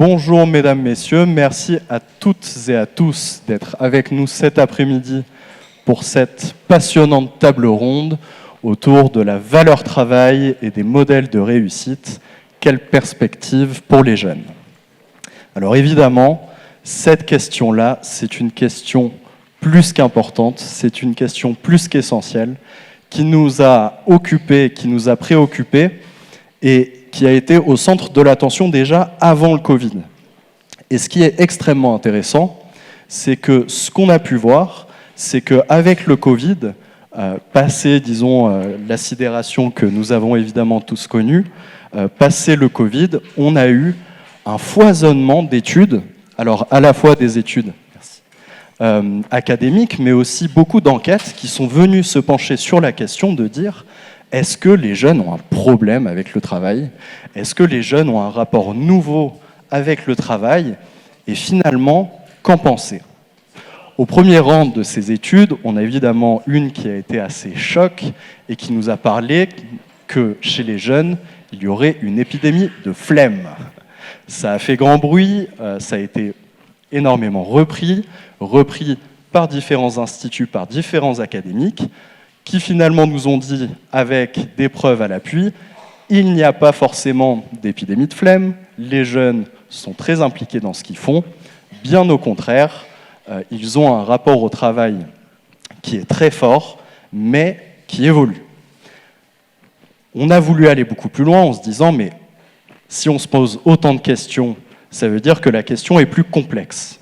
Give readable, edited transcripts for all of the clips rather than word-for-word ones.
Bonjour mesdames, messieurs, merci à toutes et à tous d'être avec nous cet après-midi pour cette passionnante table ronde autour de la valeur travail et des modèles de réussite. Quelle perspective pour les jeunes? Alors évidemment, cette question-là, c'est une question plus qu'importante, c'est une question plus qu'essentielle qui nous a occupés, qui nous a préoccupés et qui a été au centre de l'attention déjà avant le Covid. Et ce qui est extrêmement intéressant, c'est que ce qu'on a pu voir, c'est qu'avec le Covid, passé, disons, la sidération que nous avons évidemment tous connue, passé le Covid, on a eu un foisonnement d'études, alors à la fois des études académiques, mais aussi beaucoup d'enquêtes qui sont venues se pencher sur la question de dire est-ce que les jeunes ont un problème avec le travail? Est-ce que les jeunes ont un rapport nouveau avec le travail? Et finalement, qu'en penser? Au premier rang de ces études, on a évidemment une qui a été assez choc et qui nous a parlé que chez les jeunes, il y aurait une épidémie de flemme. Ça a fait grand bruit, ça a été énormément repris par différents instituts, par différents académiques, qui finalement nous ont dit, avec des preuves à l'appui, il n'y a pas forcément d'épidémie de flemme, les jeunes sont très impliqués dans ce qu'ils font, bien au contraire, ils ont un rapport au travail qui est très fort, mais qui évolue. On a voulu aller beaucoup plus loin en se disant, mais si on se pose autant de questions, ça veut dire que la question est plus complexe.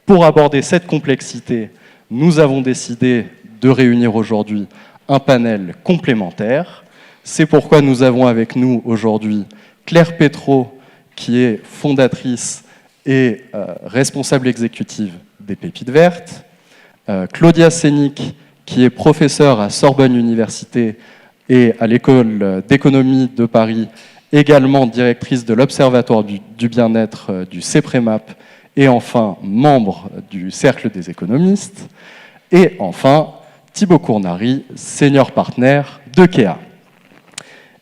Pour aborder cette complexité, nous avons décidé de réunir aujourd'hui un panel complémentaire. C'est pourquoi nous avons avec nous aujourd'hui Claire Pétraud, qui est fondatrice et responsable exécutive des Pépites Vertes, Claudia Sénic, qui est professeure à Sorbonne Université et à l'École d'économie de Paris, également directrice de l'Observatoire du bien-être du CEPREMAP, et enfin membre du Cercle des économistes, et enfin Thibaut Cournary, senior partner de Kea.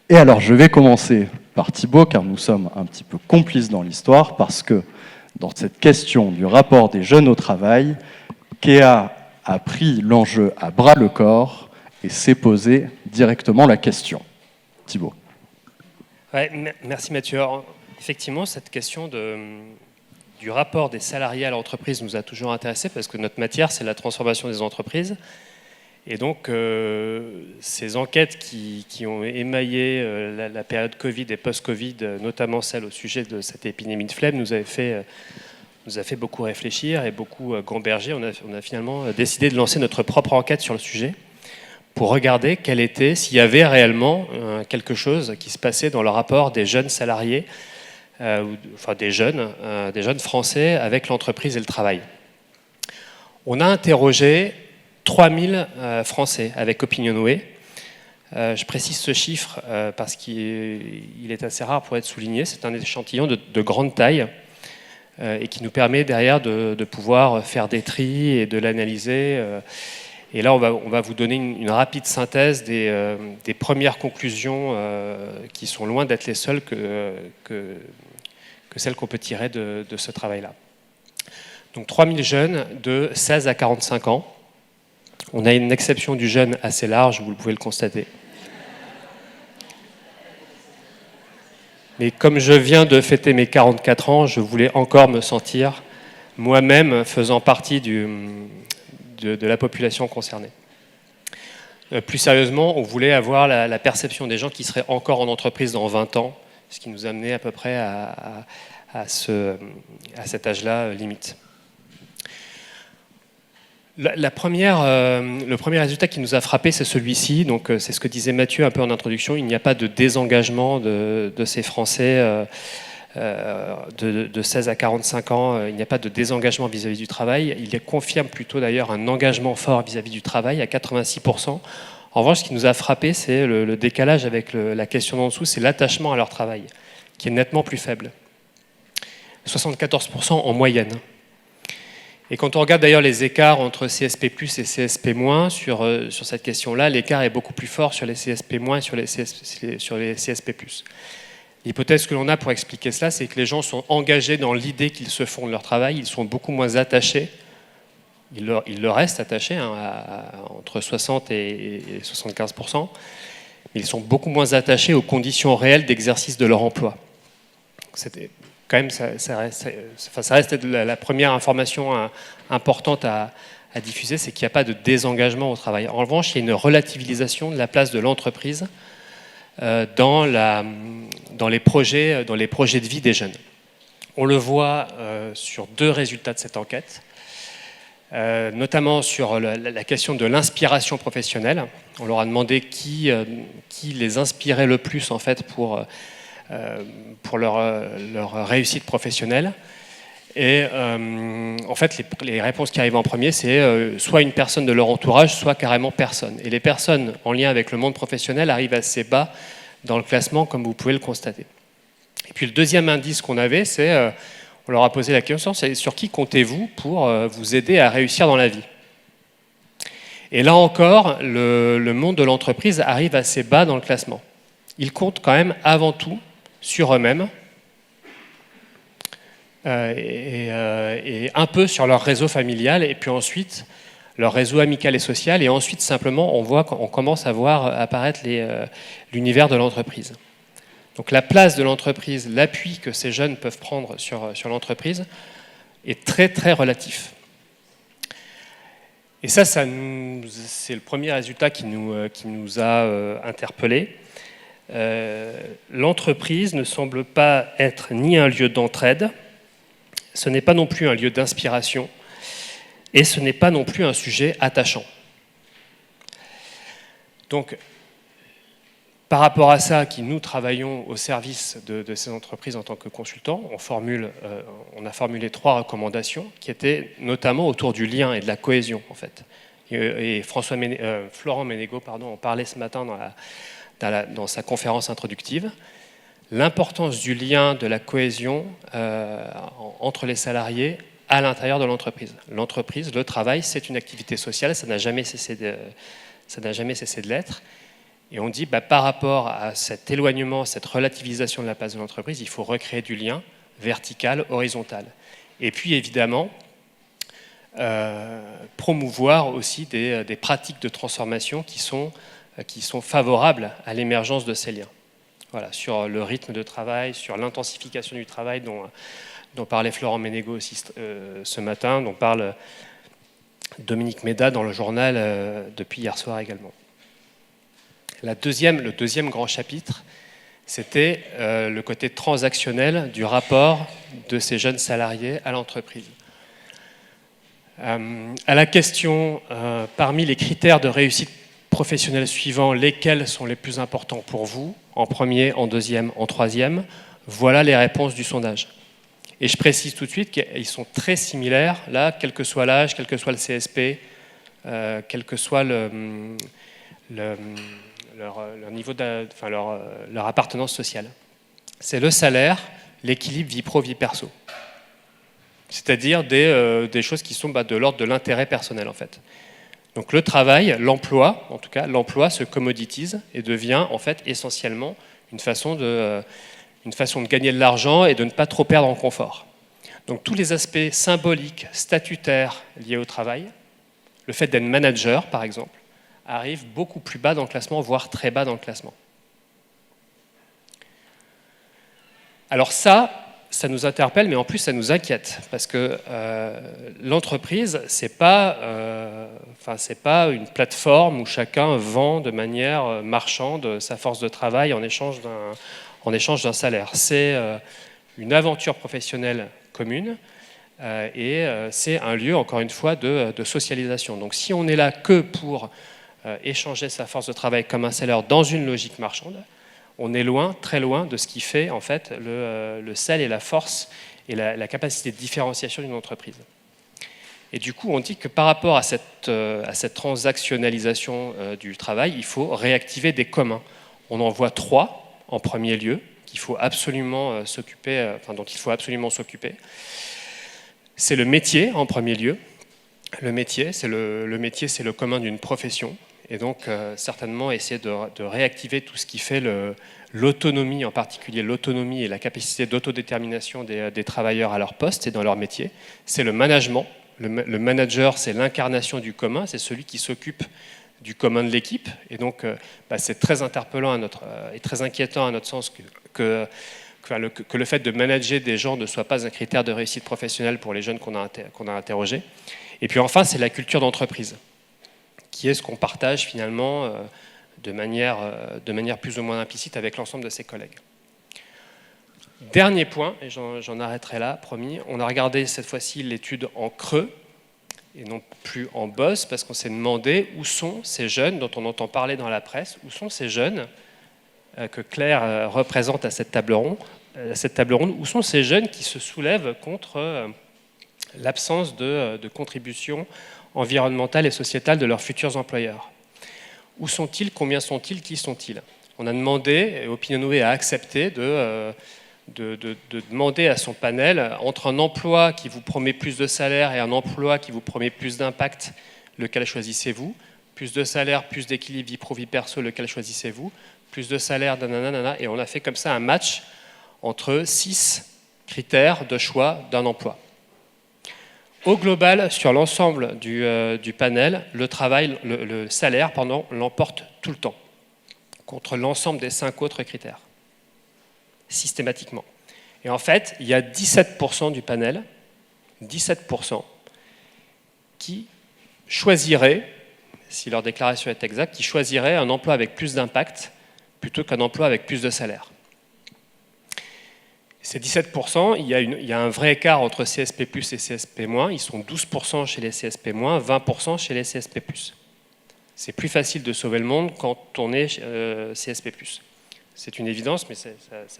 Et alors je vais commencer par Thibaut, car nous sommes un petit peu complices dans l'histoire, parce que dans cette question du rapport des jeunes au travail, Kea a pris l'enjeu à bras-le-corps et s'est posé directement la question. Thibaut. Ouais, merci Mathieu. Alors, effectivement, cette question du rapport des salariés à l'entreprise nous a toujours intéressés parce que notre matière, c'est la transformation des entreprises. Et donc, ces enquêtes qui ont émaillé la période Covid et post-Covid, notamment celle au sujet de cette épidémie de flemme, nous a fait beaucoup réfléchir et beaucoup gamberger. On a finalement décidé de lancer notre propre enquête sur le sujet pour regarder s'il y avait réellement quelque chose qui se passait dans le rapport des jeunes salariés, enfin des jeunes Français avec l'entreprise et le travail. On a interrogé 3000 Français avec Opinionway. Je précise ce chiffre parce qu'il est assez rare pour être souligné. C'est un échantillon de grande taille et qui nous permet derrière de pouvoir faire des tris et de l'analyser. Et là, on va vous donner une rapide synthèse des premières conclusions qui sont loin d'être les seules que celles qu'on peut tirer de ce travail-là. Donc 3000 jeunes de 16 à 45 ans. On a une exception du jeune assez large, vous pouvez le constater. Mais comme je viens de fêter mes 44 ans, je voulais encore me sentir moi-même faisant partie de la population concernée. Plus sérieusement, on voulait avoir la perception des gens qui seraient encore en entreprise dans 20 ans, ce qui nous amenait à peu près à cet âge-là limite. Le premier résultat qui nous a frappé, c'est celui-ci. Donc, c'est ce que disait Mathieu un peu en introduction. Il n'y a pas de désengagement de ces Français de 16 à 45 ans. Il n'y a pas de désengagement vis-à-vis du travail. Il confirme plutôt d'ailleurs un engagement fort vis-à-vis du travail à 86%. En revanche, ce qui nous a frappé, c'est le décalage avec la question d'en dessous, c'est l'attachement à leur travail, qui est nettement plus faible. 74% en moyenne. Et quand on regarde d'ailleurs les écarts entre CSP+, et CSP- sur cette question-là, l'écart est beaucoup plus fort sur les CSP- et sur les CSP+. L'hypothèse que l'on a pour expliquer cela, c'est que les gens sont engagés dans l'idée qu'ils se font de leur travail, ils sont beaucoup moins attachés, ils leur restent attachés, hein, entre 60 et 75%, mais ils sont beaucoup moins attachés aux conditions réelles d'exercice de leur emploi. C'était quand même, ça reste la première information importante à diffuser, c'est qu'il n'y a pas de désengagement au travail. En revanche, il y a une relativisation de la place de l'entreprise dans les projets de vie des jeunes. On le voit sur 2 résultats de cette enquête, notamment sur la question de l'inspiration professionnelle. On leur a demandé qui les inspirait le plus en fait pour leur réussite professionnelle. Et en fait, les réponses qui arrivent en premier, c'est soit une personne de leur entourage, soit carrément personne. Et les personnes en lien avec le monde professionnel arrivent assez bas dans le classement, comme vous pouvez le constater. Et puis le deuxième indice qu'on avait, c'est, on leur a posé la question, c'est sur qui comptez-vous pour vous aider à réussir dans la vie? Et là encore, le monde de l'entreprise arrive assez bas dans le classement. Ils comptent quand même avant tout sur eux-mêmes, et un peu sur leur réseau familial, et puis ensuite leur réseau amical et social, et ensuite simplement on commence à voir apparaître l'univers de l'entreprise. Donc la place de l'entreprise, l'appui que ces jeunes peuvent prendre sur l'entreprise est très très relatif. Et ça c'est le premier résultat qui nous a interpellés. L'entreprise ne semble pas être ni un lieu d'entraide, ce n'est pas non plus un lieu d'inspiration, et ce n'est pas non plus un sujet attachant. Donc, par rapport à ça, nous travaillons au service de ces entreprises en tant que consultants, on a formulé 3 recommandations qui étaient notamment autour du lien et de la cohésion, en fait. Et Florent Ménégo en parlait ce matin dans sa conférence introductive. L'importance du lien, de la cohésion entre les salariés à l'intérieur de l'entreprise. L'entreprise, le travail, c'est une activité sociale, ça n'a jamais cessé de l'être. Et on dit, par rapport à cet éloignement, cette relativisation de la place de l'entreprise, il faut recréer du lien vertical, horizontal. Et puis évidemment, promouvoir aussi des pratiques de transformation qui sont favorables à l'émergence de ces liens. Voilà, sur le rythme de travail, sur l'intensification du travail dont parlait Florent Ménégo aussi ce matin, dont parle Dominique Méda dans le journal depuis hier soir également. Le deuxième grand chapitre, c'était le côté transactionnel du rapport de ces jeunes salariés à l'entreprise. À la question, parmi les critères de réussite professionnelle suivants, lesquels sont les plus importants pour vous, en premier, en deuxième, en troisième, voilà les réponses du sondage. Et je précise tout de suite qu'ils sont très similaires, là, quel que soit l'âge, quel que soit le CSP, quel que soit leur niveau leur appartenance sociale. C'est le salaire, l'équilibre vie pro, vie perso. C'est-à-dire des choses qui sont de l'ordre de l'intérêt personnel, en fait. Donc le travail, l'emploi, en tout cas, l'emploi se commoditise et devient en fait essentiellement une façon de gagner de l'argent et de ne pas trop perdre en confort. Donc tous les aspects symboliques, statutaires liés au travail, le fait d'être manager par exemple, arrivent beaucoup plus bas dans le classement, voire très bas dans le classement. Alors ça nous interpelle, mais en plus ça nous inquiète, parce que l'entreprise, c'est pas une plateforme où chacun vend de manière marchande sa force de travail en échange d'un salaire. C'est une aventure professionnelle commune, et c'est un lieu, encore une fois, de socialisation. Donc si on est là que pour échanger sa force de travail comme un salaire dans une logique marchande, on est loin, très loin de ce qui fait en fait le sel et la force et la capacité de différenciation d'une entreprise. Et du coup, on dit que par rapport à cette transactionnalisation du travail, il faut réactiver des communs. On en voit 3 en premier lieu dont il faut absolument s'occuper. C'est le métier en premier lieu. Le métier, c'est le commun d'une profession. et donc certainement essayer de réactiver tout ce qui fait l'autonomie, en particulier l'autonomie et la capacité d'autodétermination des travailleurs à leur poste et dans leur métier. C'est le management. Le manager, c'est l'incarnation du commun, c'est celui qui s'occupe du commun de l'équipe, et donc c'est très interpellant et très inquiétant à notre sens que le fait de manager des gens ne soit pas un critère de réussite professionnelle pour les jeunes qu'on a interrogés. Et puis enfin, c'est la culture d'entreprise, qui est ce qu'on partage finalement de manière plus ou moins implicite avec l'ensemble de ses collègues. Dernier point, et j'en arrêterai là, promis, on a regardé cette fois-ci l'étude en creux, et non plus en bosse, parce qu'on s'est demandé où sont ces jeunes dont on entend parler dans la presse, où sont ces jeunes que Claire représente à cette table ronde, où sont ces jeunes qui se soulèvent contre l'absence de contribution environnementale et sociétale de leurs futurs employeurs. Où sont-ils? Combien sont-ils? Qui sont-ils? On a demandé, et OpinionWay a accepté de demander à son panel, entre un emploi qui vous promet plus de salaire et un emploi qui vous promet plus d'impact, lequel choisissez-vous? Plus de salaire, plus d'équilibre vie pro-vie perso, lequel choisissez-vous? Plus de salaire, nanana, et on a fait comme ça un match entre 6 critères de choix d'un emploi. Au global, sur l'ensemble du panel, le salaire l'emporte tout le temps, contre l'ensemble des 5 autres critères, systématiquement. Et en fait, il y a 17% du panel, 17%, qui choisiraient, si leur déclaration est exacte, qui choisiraient un emploi avec plus d'impact plutôt qu'un emploi avec plus de salaire. Ces 17%, il y a un vrai écart entre CSP+, et CSP-. Ils sont 12% chez les CSP-, 20% chez les CSP+. C'est plus facile de sauver le monde quand on est CSP+. C'est une évidence, mais ça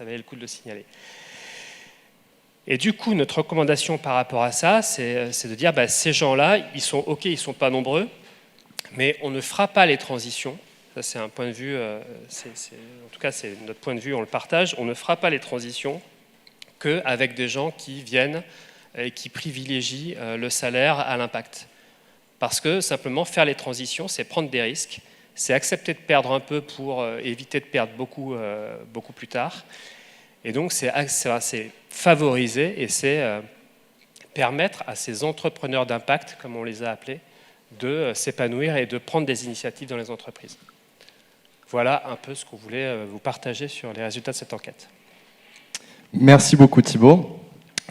valait le coup de le signaler. Et du coup, notre recommandation par rapport à ça, c'est de dire, ces gens-là, ils sont OK, ils ne sont pas nombreux, mais on ne fera pas les transitions. Ça, c'est un point de vue, en tout cas, c'est notre point de vue, on le partage. On ne fera pas les transitions qu'avec des gens qui viennent et qui privilégient le salaire à l'impact. Parce que simplement, faire les transitions, c'est prendre des risques, c'est accepter de perdre un peu pour éviter de perdre beaucoup plus tard. Et donc, c'est favoriser et c'est permettre à ces entrepreneurs d'impact, comme on les a appelés, de s'épanouir et de prendre des initiatives dans les entreprises. Voilà un peu ce qu'on voulait vous partager sur les résultats de cette enquête. Merci beaucoup Thibaut.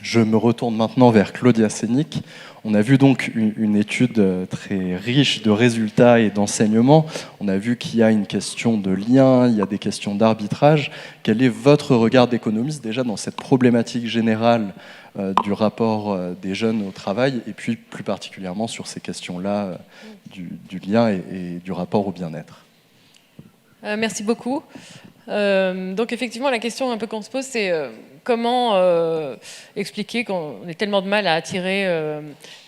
Je me retourne maintenant vers Claudia Sénic. On a vu donc une étude très riche de résultats et d'enseignements. On a vu qu'il y a une question de lien, il y a des questions d'arbitrage. Quel est votre regard d'économiste déjà dans cette problématique générale du rapport des jeunes au travail et puis plus particulièrement sur ces questions-là du lien et du rapport au bien-être? Merci beaucoup. Donc effectivement, la question un peu qu'on se pose, c'est comment expliquer qu'on ait tellement de mal à attirer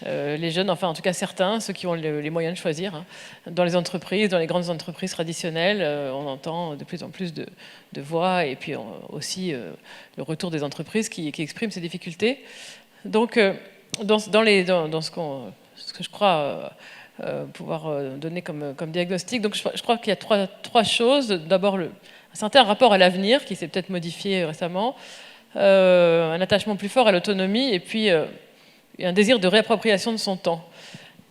les jeunes, enfin en tout cas certains, ceux qui ont les moyens de choisir. Dans les entreprises, dans les grandes entreprises traditionnelles, on entend de plus en plus de voix et puis aussi le retour des entreprises qui expriment ces difficultés. Donc dans ce que je crois pouvoir donner comme diagnostic, donc je crois qu'il y a trois choses. D'abord, un certain rapport à l'avenir qui s'est peut-être modifié récemment, un attachement plus fort à l'autonomie et puis un désir de réappropriation de son temps.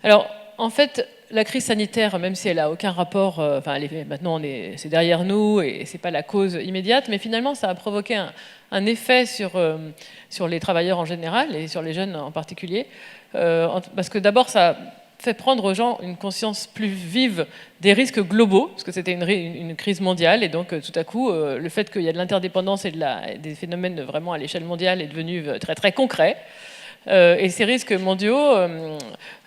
Alors, en fait, la crise sanitaire, même si elle n'a aucun rapport, maintenant c'est derrière nous et ce n'est pas la cause immédiate, mais finalement ça a provoqué un effet sur les travailleurs en général et sur les jeunes en particulier, parce que d'abord ça fait prendre aux gens une conscience plus vive des risques globaux, parce que c'était une crise mondiale, et donc tout à coup, le fait qu'il y a de l'interdépendance et des phénomènes vraiment à l'échelle mondiale est devenu très très concret. Et ces risques mondiaux,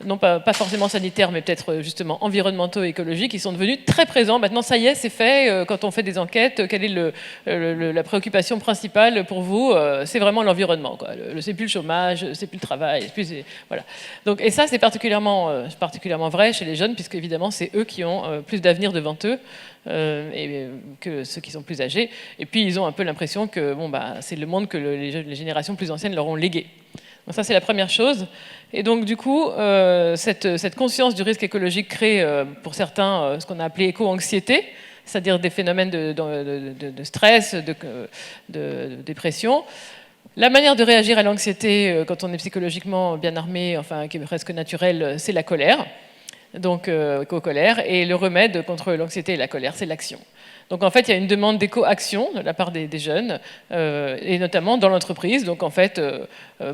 non pas forcément sanitaires, mais peut-être justement environnementaux et écologiques, ils sont devenus très présents. Maintenant, ça y est, c'est fait. Quand on fait des enquêtes, quelle est la préoccupation principale pour vous? C'est vraiment l'environnement, quoi. C'est plus le chômage, c'est plus le travail. Voilà. Donc, et ça, c'est particulièrement vrai chez les jeunes, puisque évidemment, c'est eux qui ont plus d'avenir devant eux que ceux qui sont plus âgés. Et puis, ils ont un peu l'impression que c'est le monde que les générations plus anciennes leur ont légué. Donc ça, c'est la première chose. Et donc, du coup, cette conscience du risque écologique crée, pour certains, ce qu'on a appelé éco-anxiété, c'est-à-dire des phénomènes de stress, de dépression. La manière de réagir à l'anxiété, quand on est psychologiquement bien armé, enfin, qui est presque naturelle, c'est la colère. Donc, éco-colère. Et le remède contre l'anxiété et la colère, c'est l'action. Donc en fait, il y a une demande d'éco-action de la part des jeunes, et notamment dans l'entreprise. Donc en fait,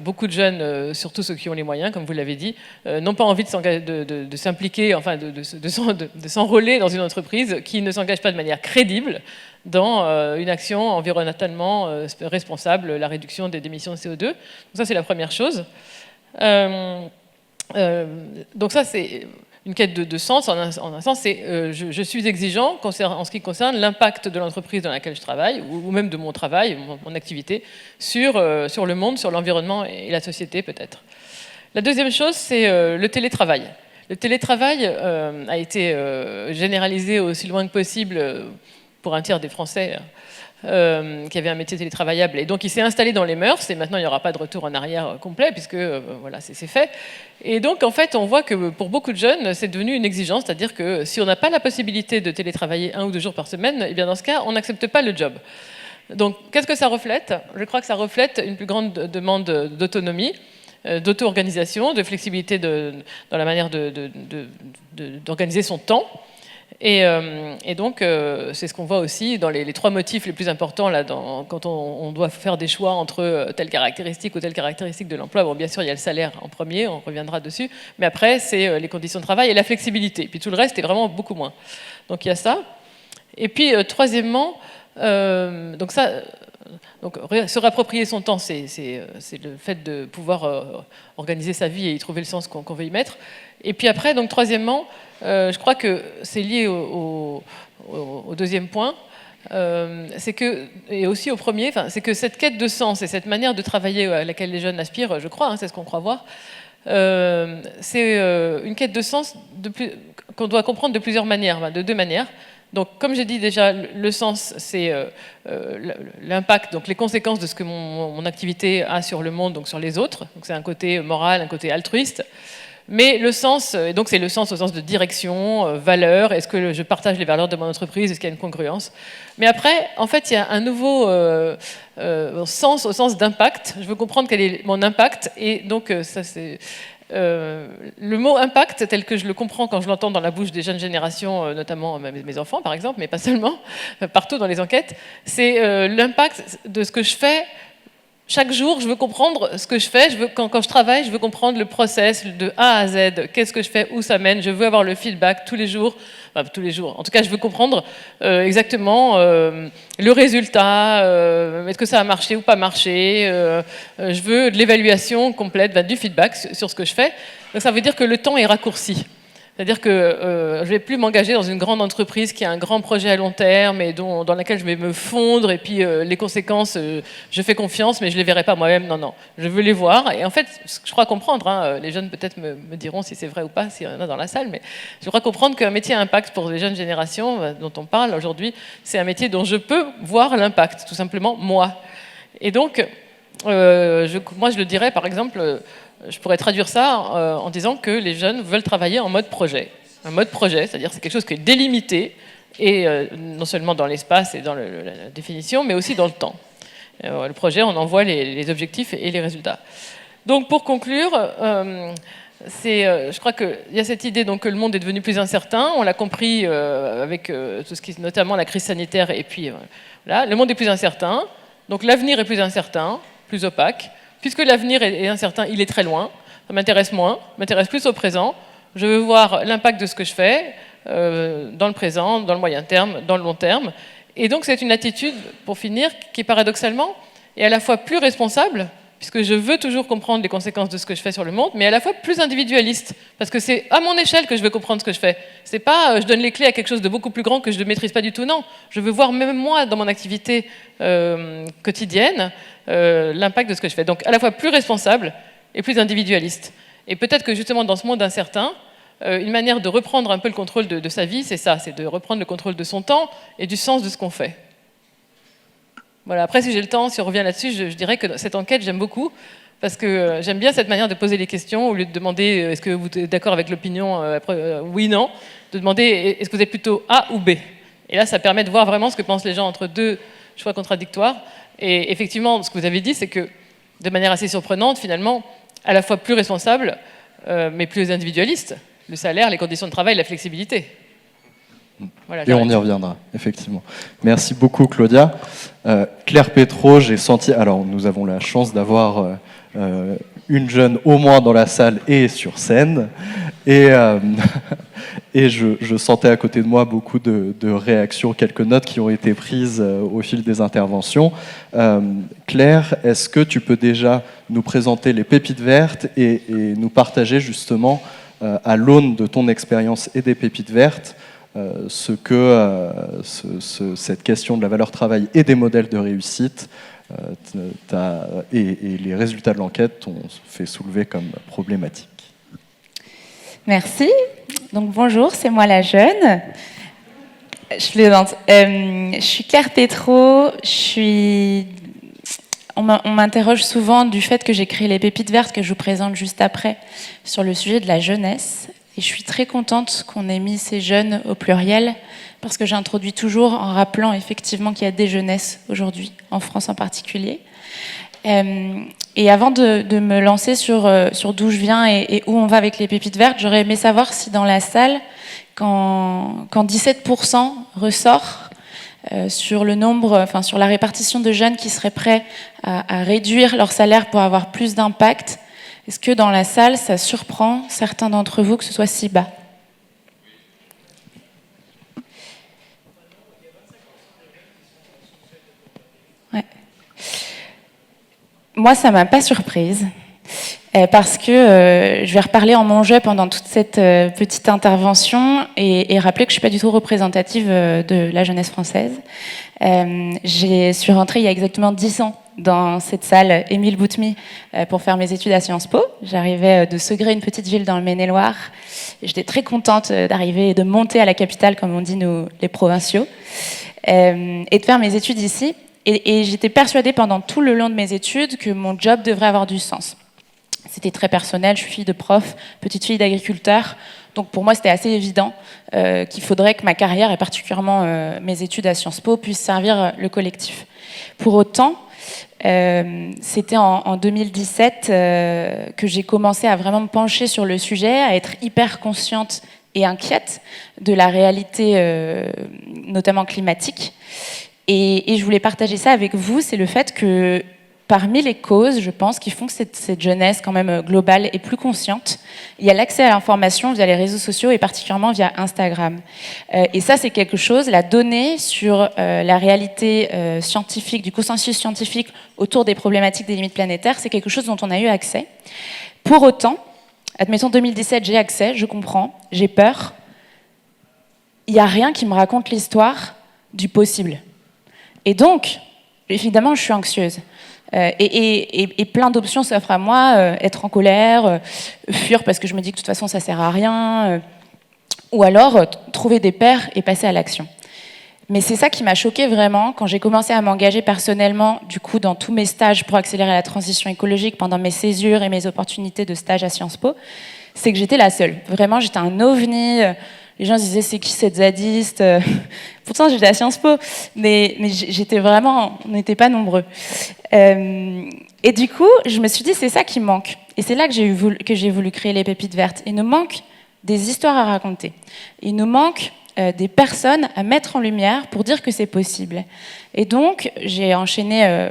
beaucoup de jeunes, surtout ceux qui ont les moyens, comme vous l'avez dit, n'ont pas envie de s'impliquer, enfin de s'enrôler dans une entreprise qui ne s'engage pas de manière crédible dans une action environnementalement responsable, la réduction des émissions de CO2. Donc ça, c'est la première chose. Donc ça, c'est une quête de sens. En un sens, c'est je suis exigeant en ce qui concerne l'impact de l'entreprise dans laquelle je travaille, ou même de mon travail, mon activité, sur le monde, sur l'environnement et la société peut-être. La deuxième chose, c'est le télétravail. Le télétravail a été généralisé aussi loin que possible pour un tiers des Français qui avaient un métier télétravaillable. Et donc il s'est installé dans les mœurs, et maintenant il n'y aura pas de retour en arrière complet, puisque voilà, c'est fait. Et donc en fait, on voit que pour beaucoup de jeunes, c'est devenu une exigence, c'est-à-dire que si on n'a pas la possibilité de télétravailler 1 ou 2 jours par semaine, et bien dans ce cas, on n'accepte pas le job. Donc qu'est-ce que ça reflète? Je crois que ça reflète une plus grande demande d'autonomie, d'auto-organisation, de flexibilité dans la manière d'organiser son temps. Et donc, c'est ce qu'on voit aussi dans les 3 motifs les plus importants là, quand on doit faire des choix entre telle caractéristique ou telle caractéristique de l'emploi. Bon, bien sûr, il y a le salaire en premier, on reviendra dessus, mais après, c'est les conditions de travail et la flexibilité. Puis tout le reste est vraiment beaucoup moins. Donc il y a ça. Et puis, troisièmement, se réapproprier son temps, c'est le fait de pouvoir organiser sa vie et y trouver le sens qu'on veut y mettre. Et puis après, donc troisièmement, je crois que c'est lié au deuxième point, et aussi au premier, c'est que cette quête de sens et cette manière de travailler à laquelle les jeunes aspirent, je crois, c'est ce qu'on croit voir, c'est une quête de sens qu'on doit comprendre de plusieurs manières, de 2 manières. Donc, comme j'ai dit déjà, le sens, c'est l'impact, donc les conséquences de ce que mon activité a sur le monde, donc sur les autres. Donc, c'est un côté moral, un côté altruiste. Mais le sens, et donc c'est le sens au sens de direction, valeur, est-ce que je partage les valeurs de mon entreprise, est-ce qu'il y a une congruence? Mais après, en fait, il y a un nouveau sens au sens d'impact. Je veux comprendre quel est mon impact, et donc ça c'est... le mot impact, tel que je le comprends quand je l'entends dans la bouche des jeunes générations, notamment mes enfants par exemple, mais pas seulement, partout dans les enquêtes, c'est l'impact de ce que je fais. Chaque jour, je veux comprendre ce que je fais. Quand je travaille, je veux comprendre le process de A à Z. Qu'est-ce que je fais, où ça mène. Je veux avoir le feedback tous les jours. Enfin, tous les jours. En tout cas, je veux comprendre exactement le résultat. Est-ce que ça a marché ou pas marché. Je veux de l'évaluation complète, du feedback sur ce que je fais. Donc, ça veut dire que le temps est raccourci. C'est-à-dire que je ne vais plus m'engager dans une grande entreprise qui a un grand projet à long terme et dans laquelle je vais me fondre et puis les conséquences, je fais confiance mais je ne les verrai pas moi-même. Non, je veux les voir. Et en fait, je crois comprendre, les jeunes peut-être me diront si c'est vrai ou pas, s'il y en a dans la salle, mais je crois comprendre qu'un métier à impact pour les jeunes générations dont on parle aujourd'hui, c'est un métier dont je peux voir l'impact, tout simplement moi. Et donc, moi je le dirais par exemple... Je pourrais traduire ça en disant que les jeunes veulent travailler en mode projet. Un mode projet, c'est-à-dire que c'est quelque chose qui est délimité, et non seulement dans l'espace et dans la définition, mais aussi dans le temps. Le projet, on en voit les objectifs et les résultats. Donc pour conclure, je crois qu'il y a cette idée donc, que le monde est devenu plus incertain. On l'a compris avec tout ce qui est notamment la crise sanitaire. Et puis, voilà, le monde est plus incertain. Donc l'avenir est plus incertain, plus opaque. Puisque l'avenir est incertain, il est très loin, ça m'intéresse moins, m'intéresse plus au présent. Je veux voir l'impact de ce que je fais dans le présent, dans le moyen terme, dans le long terme. Et donc c'est une attitude, pour finir, qui paradoxalement est à la fois plus responsable, puisque je veux toujours comprendre les conséquences de ce que je fais sur le monde, mais à la fois plus individualiste, parce que c'est à mon échelle que je veux comprendre ce que je fais. C'est pas je donne les clés à quelque chose de beaucoup plus grand que je ne maîtrise pas du tout, non. Je veux voir même moi, dans mon activité quotidienne, l'impact de ce que je fais. Donc à la fois plus responsable et plus individualiste. Et peut-être que justement dans ce monde incertain, une manière de reprendre un peu le contrôle de sa vie, c'est ça, c'est de reprendre le contrôle de son temps et du sens de ce qu'on fait. Voilà. Après, si j'ai le temps, si on revient là-dessus, je dirais que cette enquête, j'aime beaucoup, parce que j'aime bien cette manière de poser les questions, au lieu de demander est-ce que vous êtes d'accord avec l'opinion, oui, non, de demander est-ce que vous êtes plutôt A ou B. Et là, ça permet de voir vraiment ce que pensent les gens entre deux choix contradictoires. Et effectivement, ce que vous avez dit, c'est que, de manière assez surprenante, finalement, à la fois plus responsable, mais plus individualiste, le salaire, les conditions de travail, la flexibilité. Voilà, et on y reviendra, effectivement. Merci beaucoup, Claudia. Claire Pétro, j'ai senti... Alors, nous avons la chance d'avoir une jeune au moins dans la salle et sur scène. Et je sentais à côté de moi beaucoup de réactions, quelques notes qui ont été prises au fil des interventions. Claire, est-ce que tu peux déjà nous présenter les pépites vertes et nous partager justement, à l'aune de ton expérience et des pépites vertes, cette question de la valeur travail et des modèles de réussite et les résultats de l'enquête t'ont fait soulever comme problématique. Merci. Donc bonjour, c'est moi la jeune. Je plaisante. Je suis Claire Pétro. On m'interroge souvent du fait que j'ai créé les pépites vertes que je vous présente juste après sur le sujet de la jeunesse. Et je suis très contente qu'on ait mis ces jeunes au pluriel, parce que j'introduis toujours en rappelant effectivement qu'il y a des jeunesses aujourd'hui, en France en particulier. Et avant de me lancer sur d'où je viens et où on va avec les pépites vertes, j'aurais aimé savoir si dans la salle, quand 17% ressort sur le nombre, sur la répartition de jeunes qui seraient prêts à réduire leur salaire pour avoir plus d'impact, est-ce que dans la salle, ça surprend certains d'entre vous que ce soit si bas ? Ouais. Moi, ça ne m'a pas surprise, parce que je vais reparler en mon jeu pendant toute cette petite intervention et rappeler que je ne suis pas du tout représentative de la jeunesse française. Je suis rentrée il y a exactement 10 ans dans cette salle Émile Boutmy pour faire mes études à Sciences Po. J'arrivais de Segré, une petite ville dans le Maine-et-Loire. J'étais très contente d'arriver et de monter à la capitale, comme on dit nous les provinciaux, et de faire mes études ici. Et j'étais persuadée pendant tout le long de mes études que mon job devrait avoir du sens. C'était très personnel, je suis fille de prof, petite fille d'agriculteur, donc pour moi c'était assez évident qu'il faudrait que ma carrière, et particulièrement mes études à Sciences Po, puissent servir le collectif. Pour autant, c'était en 2017 que j'ai commencé à vraiment me pencher sur le sujet, à être hyper consciente et inquiète de la réalité, notamment climatique. Et je voulais partager ça avec vous, c'est le fait que parmi les causes, je pense, qui font que cette jeunesse quand même globale est plus consciente, il y a l'accès à l'information via les réseaux sociaux et particulièrement via Instagram. Et ça, c'est quelque chose, la donnée sur la réalité scientifique, du consensus scientifique autour des problématiques des limites planétaires, c'est quelque chose dont on a eu accès. Pour autant, admettons 2017, j'ai accès, je comprends, j'ai peur. Il n'y a rien qui me raconte l'histoire du possible. Et donc, évidemment, je suis anxieuse. Et plein d'options s'offrent à moi, être en colère, fuir parce que je me dis que de toute façon ça sert à rien, ou alors trouver des pairs et passer à l'action. Mais c'est ça qui m'a choquée vraiment quand j'ai commencé à m'engager personnellement, du coup, dans tous mes stages pour accélérer la transition écologique, pendant mes césures et mes opportunités de stage à Sciences Po, c'est que j'étais la seule. Vraiment, j'étais un ovni. Les gens se disaient, c'est qui cette zadiste ? Pourtant, j'étais à Sciences Po, mais j'étais vraiment, on n'était pas nombreux. Et du coup, je me suis dit, c'est ça qui manque. Et c'est là que j'ai voulu créer les pépites vertes. Il nous manque des histoires à raconter. Il nous manque des personnes à mettre en lumière pour dire que c'est possible. Et donc, j'ai enchaîné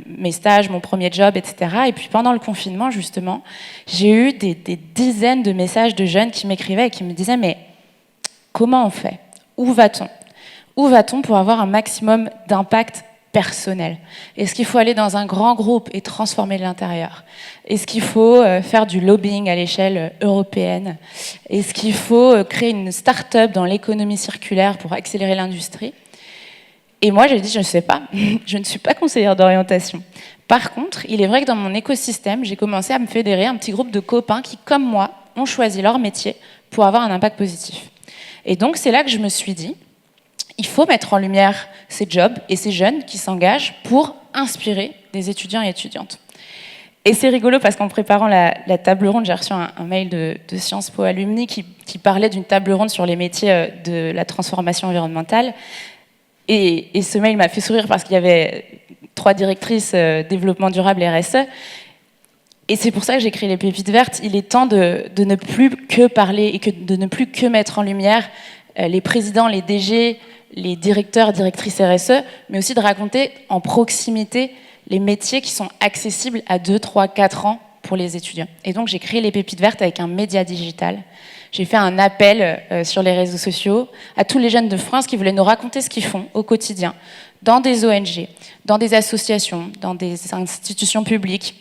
mes stages, mon premier job, etc. Et puis pendant le confinement, justement, j'ai eu des dizaines de messages de jeunes qui m'écrivaient et qui me disaient, mais comment on fait ? Où va-t-on ? Où va-t-on pour avoir un maximum d'impact personnel ? Est-ce qu'il faut aller dans un grand groupe et transformer l'intérieur ? Est-ce qu'il faut faire du lobbying à l'échelle européenne ? Est-ce qu'il faut créer une start-up dans l'économie circulaire pour accélérer l'industrie ? Et moi, j'ai dit, je ne sais pas. Je ne suis pas conseillère d'orientation. Par contre, il est vrai que dans mon écosystème, j'ai commencé à me fédérer un petit groupe de copains qui, comme moi, ont choisi leur métier pour avoir un impact positif. Et donc, c'est là que je me suis dit, il faut mettre en lumière ces jobs et ces jeunes qui s'engagent pour inspirer des étudiants et étudiantes. Et c'est rigolo parce qu'en préparant la table ronde, j'ai reçu un mail de Sciences Po Alumni qui parlait d'une table ronde sur les métiers de la transformation environnementale. Et ce mail m'a fait sourire parce qu'il y avait 3 directrices développement durable et RSE. Et c'est pour ça que j'ai créé les Pépites Vertes. Il est temps de ne plus que parler et de ne plus que mettre en lumière les présidents, les DG, les directeurs, directrices RSE, mais aussi de raconter en proximité les métiers qui sont accessibles à 2, 3, 4 ans pour les étudiants. Et donc j'ai créé les Pépites Vertes avec un média digital. J'ai fait un appel sur les réseaux sociaux à tous les jeunes de France qui voulaient nous raconter ce qu'ils font au quotidien, dans des ONG, dans des associations, dans des institutions publiques,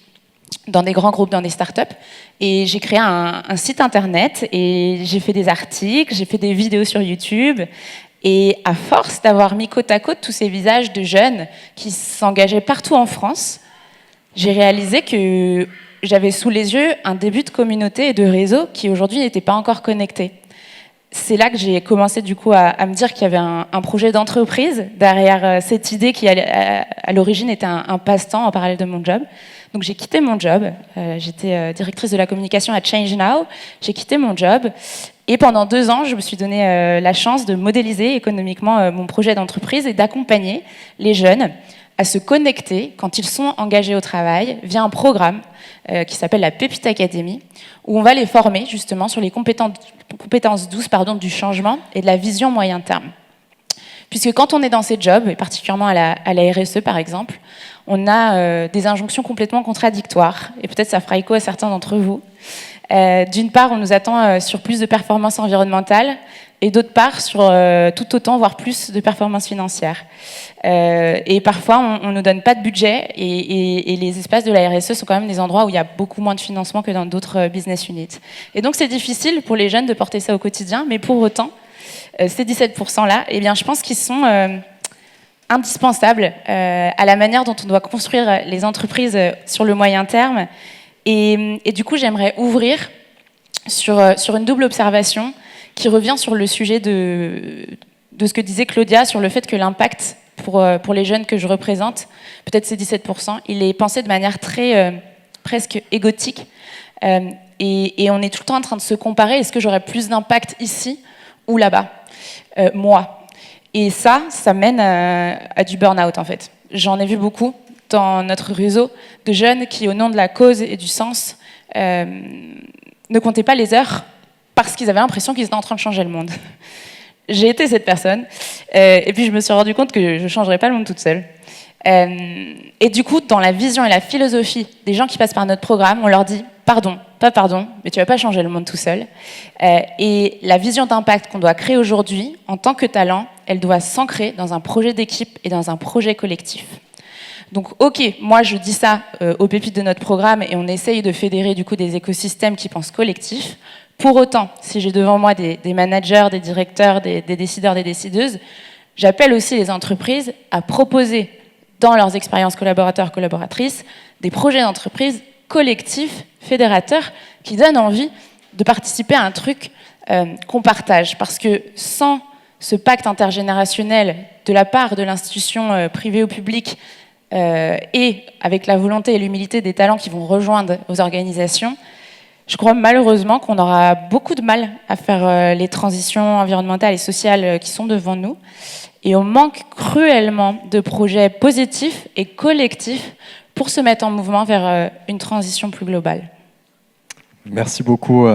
dans des grands groupes, dans des startups. Et j'ai créé un site internet et j'ai fait des articles, j'ai fait des vidéos sur YouTube. Et à force d'avoir mis côte à côte tous ces visages de jeunes qui s'engageaient partout en France, j'ai réalisé que j'avais sous les yeux un début de communauté et de réseau qui aujourd'hui n'était pas encore connecté. C'est là que j'ai commencé du coup à me dire qu'il y avait un projet d'entreprise derrière cette idée qui à l'origine était un passe-temps en parallèle de mon job. Donc j'ai quitté mon job, j'étais directrice de la communication à Change Now, j'ai quitté mon job et pendant 2 ans je me suis donné la chance de modéliser économiquement mon projet d'entreprise et d'accompagner les jeunes à se connecter quand ils sont engagés au travail via un programme qui s'appelle la Pépite Academy, où on va les former justement sur les compétences douces du changement et de la vision moyen terme. Puisque quand on est dans ces jobs, et particulièrement à la RSE par exemple, on a des injonctions complètement contradictoires, et peut-être ça fera écho à certains d'entre vous. D'une part, on nous attend sur plus de performances environnementales, et d'autre part, sur tout autant, voire plus de performances financières. Et parfois, on ne nous donne pas de budget, et les espaces de la RSE sont quand même des endroits où il y a beaucoup moins de financement que dans d'autres business units. Et donc, c'est difficile pour les jeunes de porter ça au quotidien, mais pour autant, ces 17%-là, eh bien, je pense qu'ils sont indispensables à la manière dont on doit construire les entreprises sur le moyen terme. Et du coup, j'aimerais ouvrir sur une double observation qui revient sur le sujet de ce que disait Claudia, sur le fait que l'impact pour les jeunes que je représente, peut-être ces 17%, il est pensé de manière très presque égotique. Et on est tout le temps en train de se comparer. Est-ce que j'aurais plus d'impact ici ou là-bas, moi. Et ça mène à du burn-out, en fait. J'en ai vu beaucoup dans notre réseau de jeunes qui, au nom de la cause et du sens, ne comptaient pas les heures parce qu'ils avaient l'impression qu'ils étaient en train de changer le monde. J'ai été cette personne, et puis je me suis rendu compte que je ne changerais pas le monde toute seule. Et du coup, dans la vision et la philosophie des gens qui passent par notre programme, on leur dit « pardon, pas pardon, mais tu ne vas pas changer le monde tout seul ». Et la vision d'impact qu'on doit créer aujourd'hui, en tant que talent, elle doit s'ancrer dans un projet d'équipe et dans un projet collectif. Donc, ok, moi je dis ça aux pépites de notre programme et on essaye de fédérer du coup des écosystèmes qui pensent collectif. Pour autant, si j'ai devant moi des managers, des directeurs, des décideurs, des décideuses, j'appelle aussi les entreprises à proposer dans leurs expériences collaborateurs, collaboratrices, des projets d'entreprise collectifs, fédérateurs, qui donnent envie de participer à un truc qu'on partage. Parce que sans ce pacte intergénérationnel de la part de l'institution privée ou publique et avec la volonté et l'humilité des talents qui vont rejoindre aux organisations, je crois malheureusement qu'on aura beaucoup de mal à faire les transitions environnementales et sociales qui sont devant nous. Et on manque cruellement de projets positifs et collectifs pour se mettre en mouvement vers une transition plus globale. Merci beaucoup.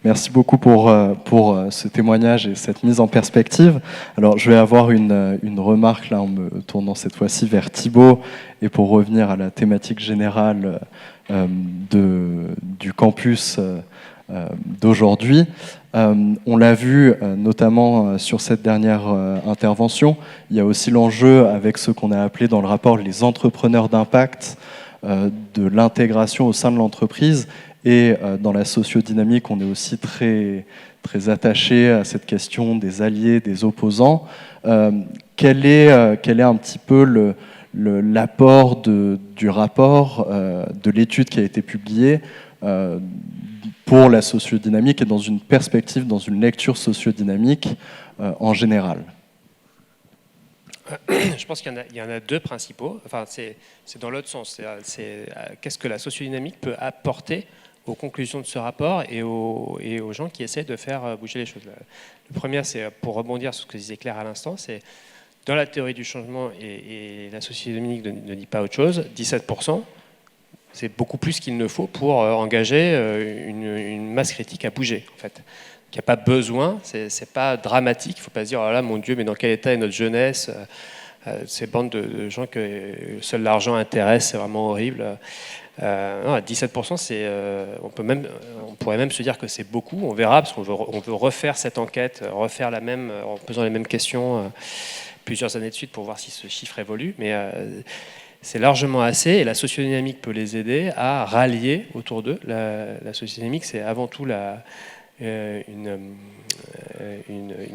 Merci beaucoup pour ce témoignage et cette mise en perspective. Alors, je vais avoir une remarque là en me tournant cette fois-ci vers Thibaut et pour revenir à la thématique générale du campus d'aujourd'hui. On l'a vu notamment sur cette dernière intervention. Il y a aussi l'enjeu avec ce qu'on a appelé dans le rapport les entrepreneurs d'impact, de l'intégration au sein de l'entreprise. Et dans la sociodynamique, on est aussi très, très attaché à cette question des alliés, des opposants. Quel est un petit peu l'apport du rapport, de l'étude qui a été publiée pour la sociodynamique et dans une perspective, dans une lecture sociodynamique en général? Je pense qu'il y en a deux principaux. Enfin, c'est dans l'autre sens. Qu'est-ce que la sociodynamique peut apporter aux conclusions de ce rapport et aux gens qui essaient de faire bouger les choses. Le premier, c'est pour rebondir sur ce que disait Claire à l'instant, c'est dans la théorie du changement, et la sociodynamique ne dit pas autre chose, 17%, c'est beaucoup plus qu'il ne faut pour engager une masse critique à bouger, en fait. Il n'y a pas besoin, c'est pas dramatique, il ne faut pas se dire, oh là, mon Dieu, mais dans quel état est notre jeunesse, ces bandes de gens que seul l'argent intéresse, c'est vraiment horrible. Non, à 17%, on pourrait même se dire que c'est beaucoup, on verra, parce qu'on veut refaire cette enquête, refaire la même, en posant les mêmes questions plusieurs années de suite pour voir si ce chiffre évolue, mais c'est largement assez, et la sociodynamique peut les aider à rallier autour d'eux. La sociodynamique, c'est avant tout une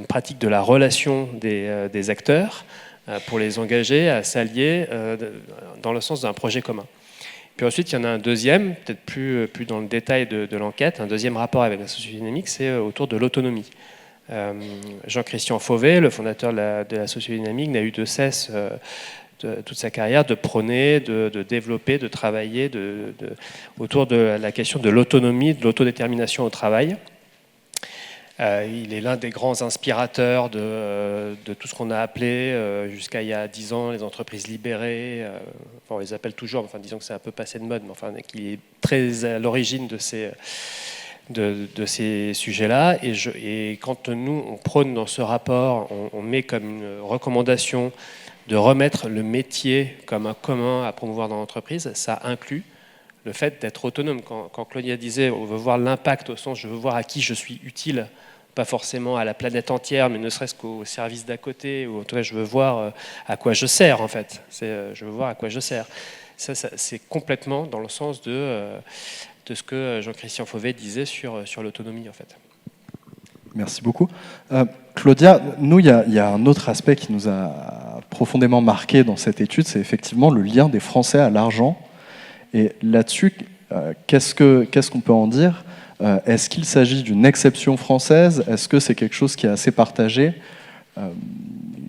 pratique de la relation des acteurs pour les engager à s'allier dans le sens d'un projet commun. Puis ensuite, il y en a un deuxième, peut-être plus dans le détail de l'enquête, un deuxième rapport avec la sociodynamique, c'est autour de l'autonomie. Jean-Christian Fauvet, le fondateur de la sociodynamique, n'a eu de cesse toute sa carrière de prôner, de développer, de travailler autour de la question de l'autonomie, de l'autodétermination au travail. Il est l'un des grands inspirateurs de tout ce qu'on a appelé jusqu'à il y a 10 ans les entreprises libérées. Enfin, on les appelle toujours, enfin, disons que c'est un peu passé de mode, mais enfin, qui est très à l'origine de ces sujets-là. Et quand nous, on prône dans ce rapport, on met comme une recommandation de remettre le métier comme un commun à promouvoir dans l'entreprise, ça inclut le fait d'être autonome. Quand Claudia disait on veut voir l'impact au sens je veux voir à qui je suis utile, pas forcément à la planète entière, mais ne serait-ce qu'au service d'à côté, ou en tout cas je veux voir à quoi je sers en fait. Je veux voir à quoi je sers. Ça, c'est complètement dans le sens de ce que Jean-Christian Fauvet disait sur l'autonomie en fait. Merci beaucoup. Claudia, nous, il y a un autre aspect qui nous a profondément marqué dans cette étude, c'est effectivement le lien des Français à l'argent. Et là-dessus, qu'est-ce qu'on peut en dire ? Est-ce qu'il s'agit d'une exception française ? Est-ce que c'est quelque chose qui est assez partagé ?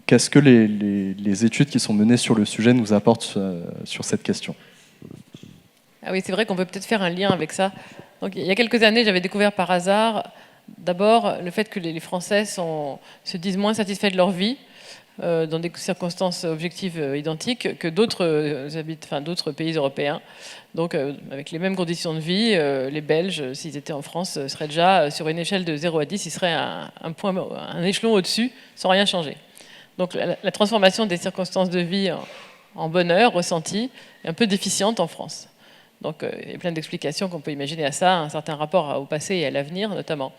Qu'est-ce que les études qui sont menées sur le sujet nous apportent sur cette question ? Ah oui, c'est vrai qu'on peut peut-être faire un lien avec ça. Donc, il y a quelques années, j'avais découvert par hasard, d'abord, le fait que les Français se disent moins satisfaits de leur vie, dans des circonstances objectives identiques que d'autres pays européens. Donc, avec les mêmes conditions de vie, les Belges, s'ils étaient en France, seraient déjà sur une échelle de 0 à 10, ils seraient un échelon au-dessus, sans rien changer. Donc, la transformation des circonstances de vie en bonheur ressenti est un peu déficiente en France. Donc, il y a plein d'explications qu'on peut imaginer à ça, un certain rapport au passé et à l'avenir, notamment.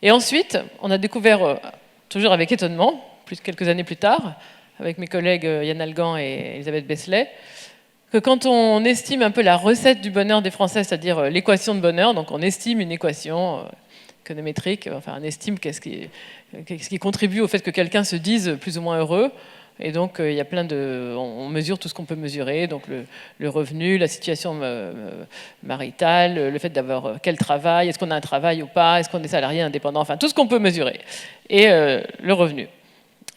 Et ensuite, on a découvert, toujours avec étonnement, quelques années plus tard, avec mes collègues Yann Algan et Elisabeth Besselet, que quand on estime un peu la recette du bonheur des Français, c'est-à-dire l'équation de bonheur, donc on estime une équation économétrique, enfin on estime qu'est-ce qui contribue au fait que quelqu'un se dise plus ou moins heureux, et donc il y a on mesure tout ce qu'on peut mesurer, donc le revenu, la situation maritale, le fait d'avoir quel travail, est-ce qu'on a un travail ou pas, est-ce qu'on est salarié indépendant, enfin tout ce qu'on peut mesurer, et le revenu.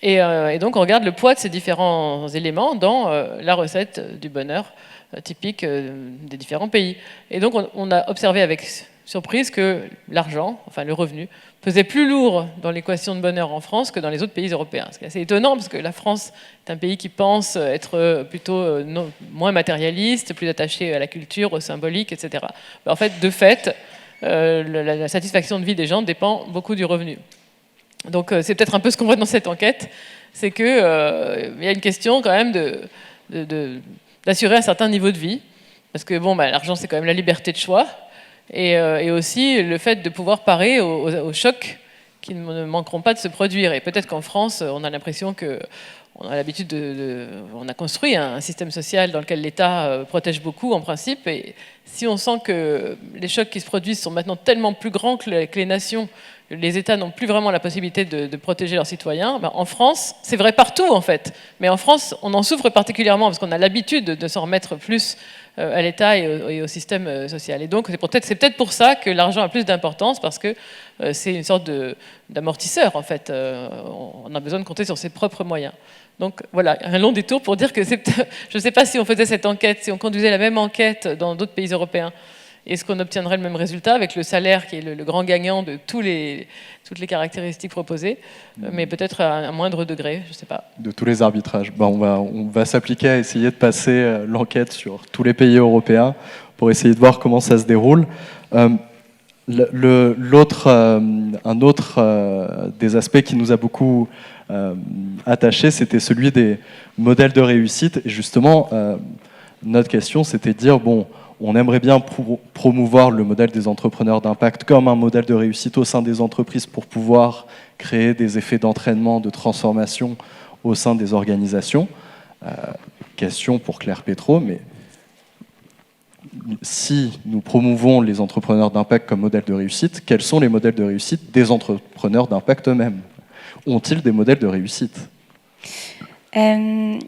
Et donc, on regarde le poids de ces différents éléments dans la recette du bonheur typique des différents pays. Et donc, on a observé avec surprise que l'argent, enfin le revenu, pesait plus lourd dans l'équation de bonheur en France que dans les autres pays européens. Ce qui est assez étonnant, parce que la France est un pays qui pense être plutôt moins matérialiste, plus attaché à la culture, au symbolique, etc. Mais en fait, de fait, la satisfaction de vie des gens dépend beaucoup du revenu. Donc c'est peut-être un peu ce qu'on voit dans cette enquête, c'est qu'il y a une question quand même d'assurer un certain niveau de vie, parce que l'argent c'est quand même la liberté de choix, et aussi le fait de pouvoir parer aux chocs qui ne manqueront pas de se produire. Et peut-être qu'en France, on a l'impression qu'on a l'habitude on a construit un système social dans lequel l'État protège beaucoup en principe, et si on sent que les chocs qui se produisent sont maintenant tellement plus grands que les nations, les États n'ont plus vraiment la possibilité de protéger leurs citoyens, en France, c'est vrai partout en fait, mais en France, on en souffre particulièrement parce qu'on a l'habitude de s'en remettre plus à l'État et au système social. Et donc, c'est peut-être pour ça que l'argent a plus d'importance, parce que c'est une sorte d'amortisseur, en fait. On a besoin de compter sur ses propres moyens. Donc voilà, un long détour pour dire que je ne sais pas si on faisait cette enquête, si on conduisait la même enquête dans d'autres pays européens, est-ce qu'on obtiendrait le même résultat avec le salaire qui est le grand gagnant de toutes les caractéristiques proposées, mais peut-être à un moindre degré, je ne sais pas. De tous les arbitrages. on va s'appliquer à essayer de passer l'enquête sur tous les pays européens pour essayer de voir comment ça se déroule. Un autre des aspects qui nous a beaucoup attaché, c'était celui des modèles de réussite. Et justement, notre question, c'était de dire, on aimerait bien promouvoir le modèle des entrepreneurs d'impact comme un modèle de réussite au sein des entreprises pour pouvoir créer des effets d'entraînement, de transformation au sein des organisations. Question pour Claire Pétro, mais si nous promouvons les entrepreneurs d'impact comme modèle de réussite, quels sont les modèles de réussite des entrepreneurs d'impact eux-mêmes ? Ont-ils des modèles de réussite ? Je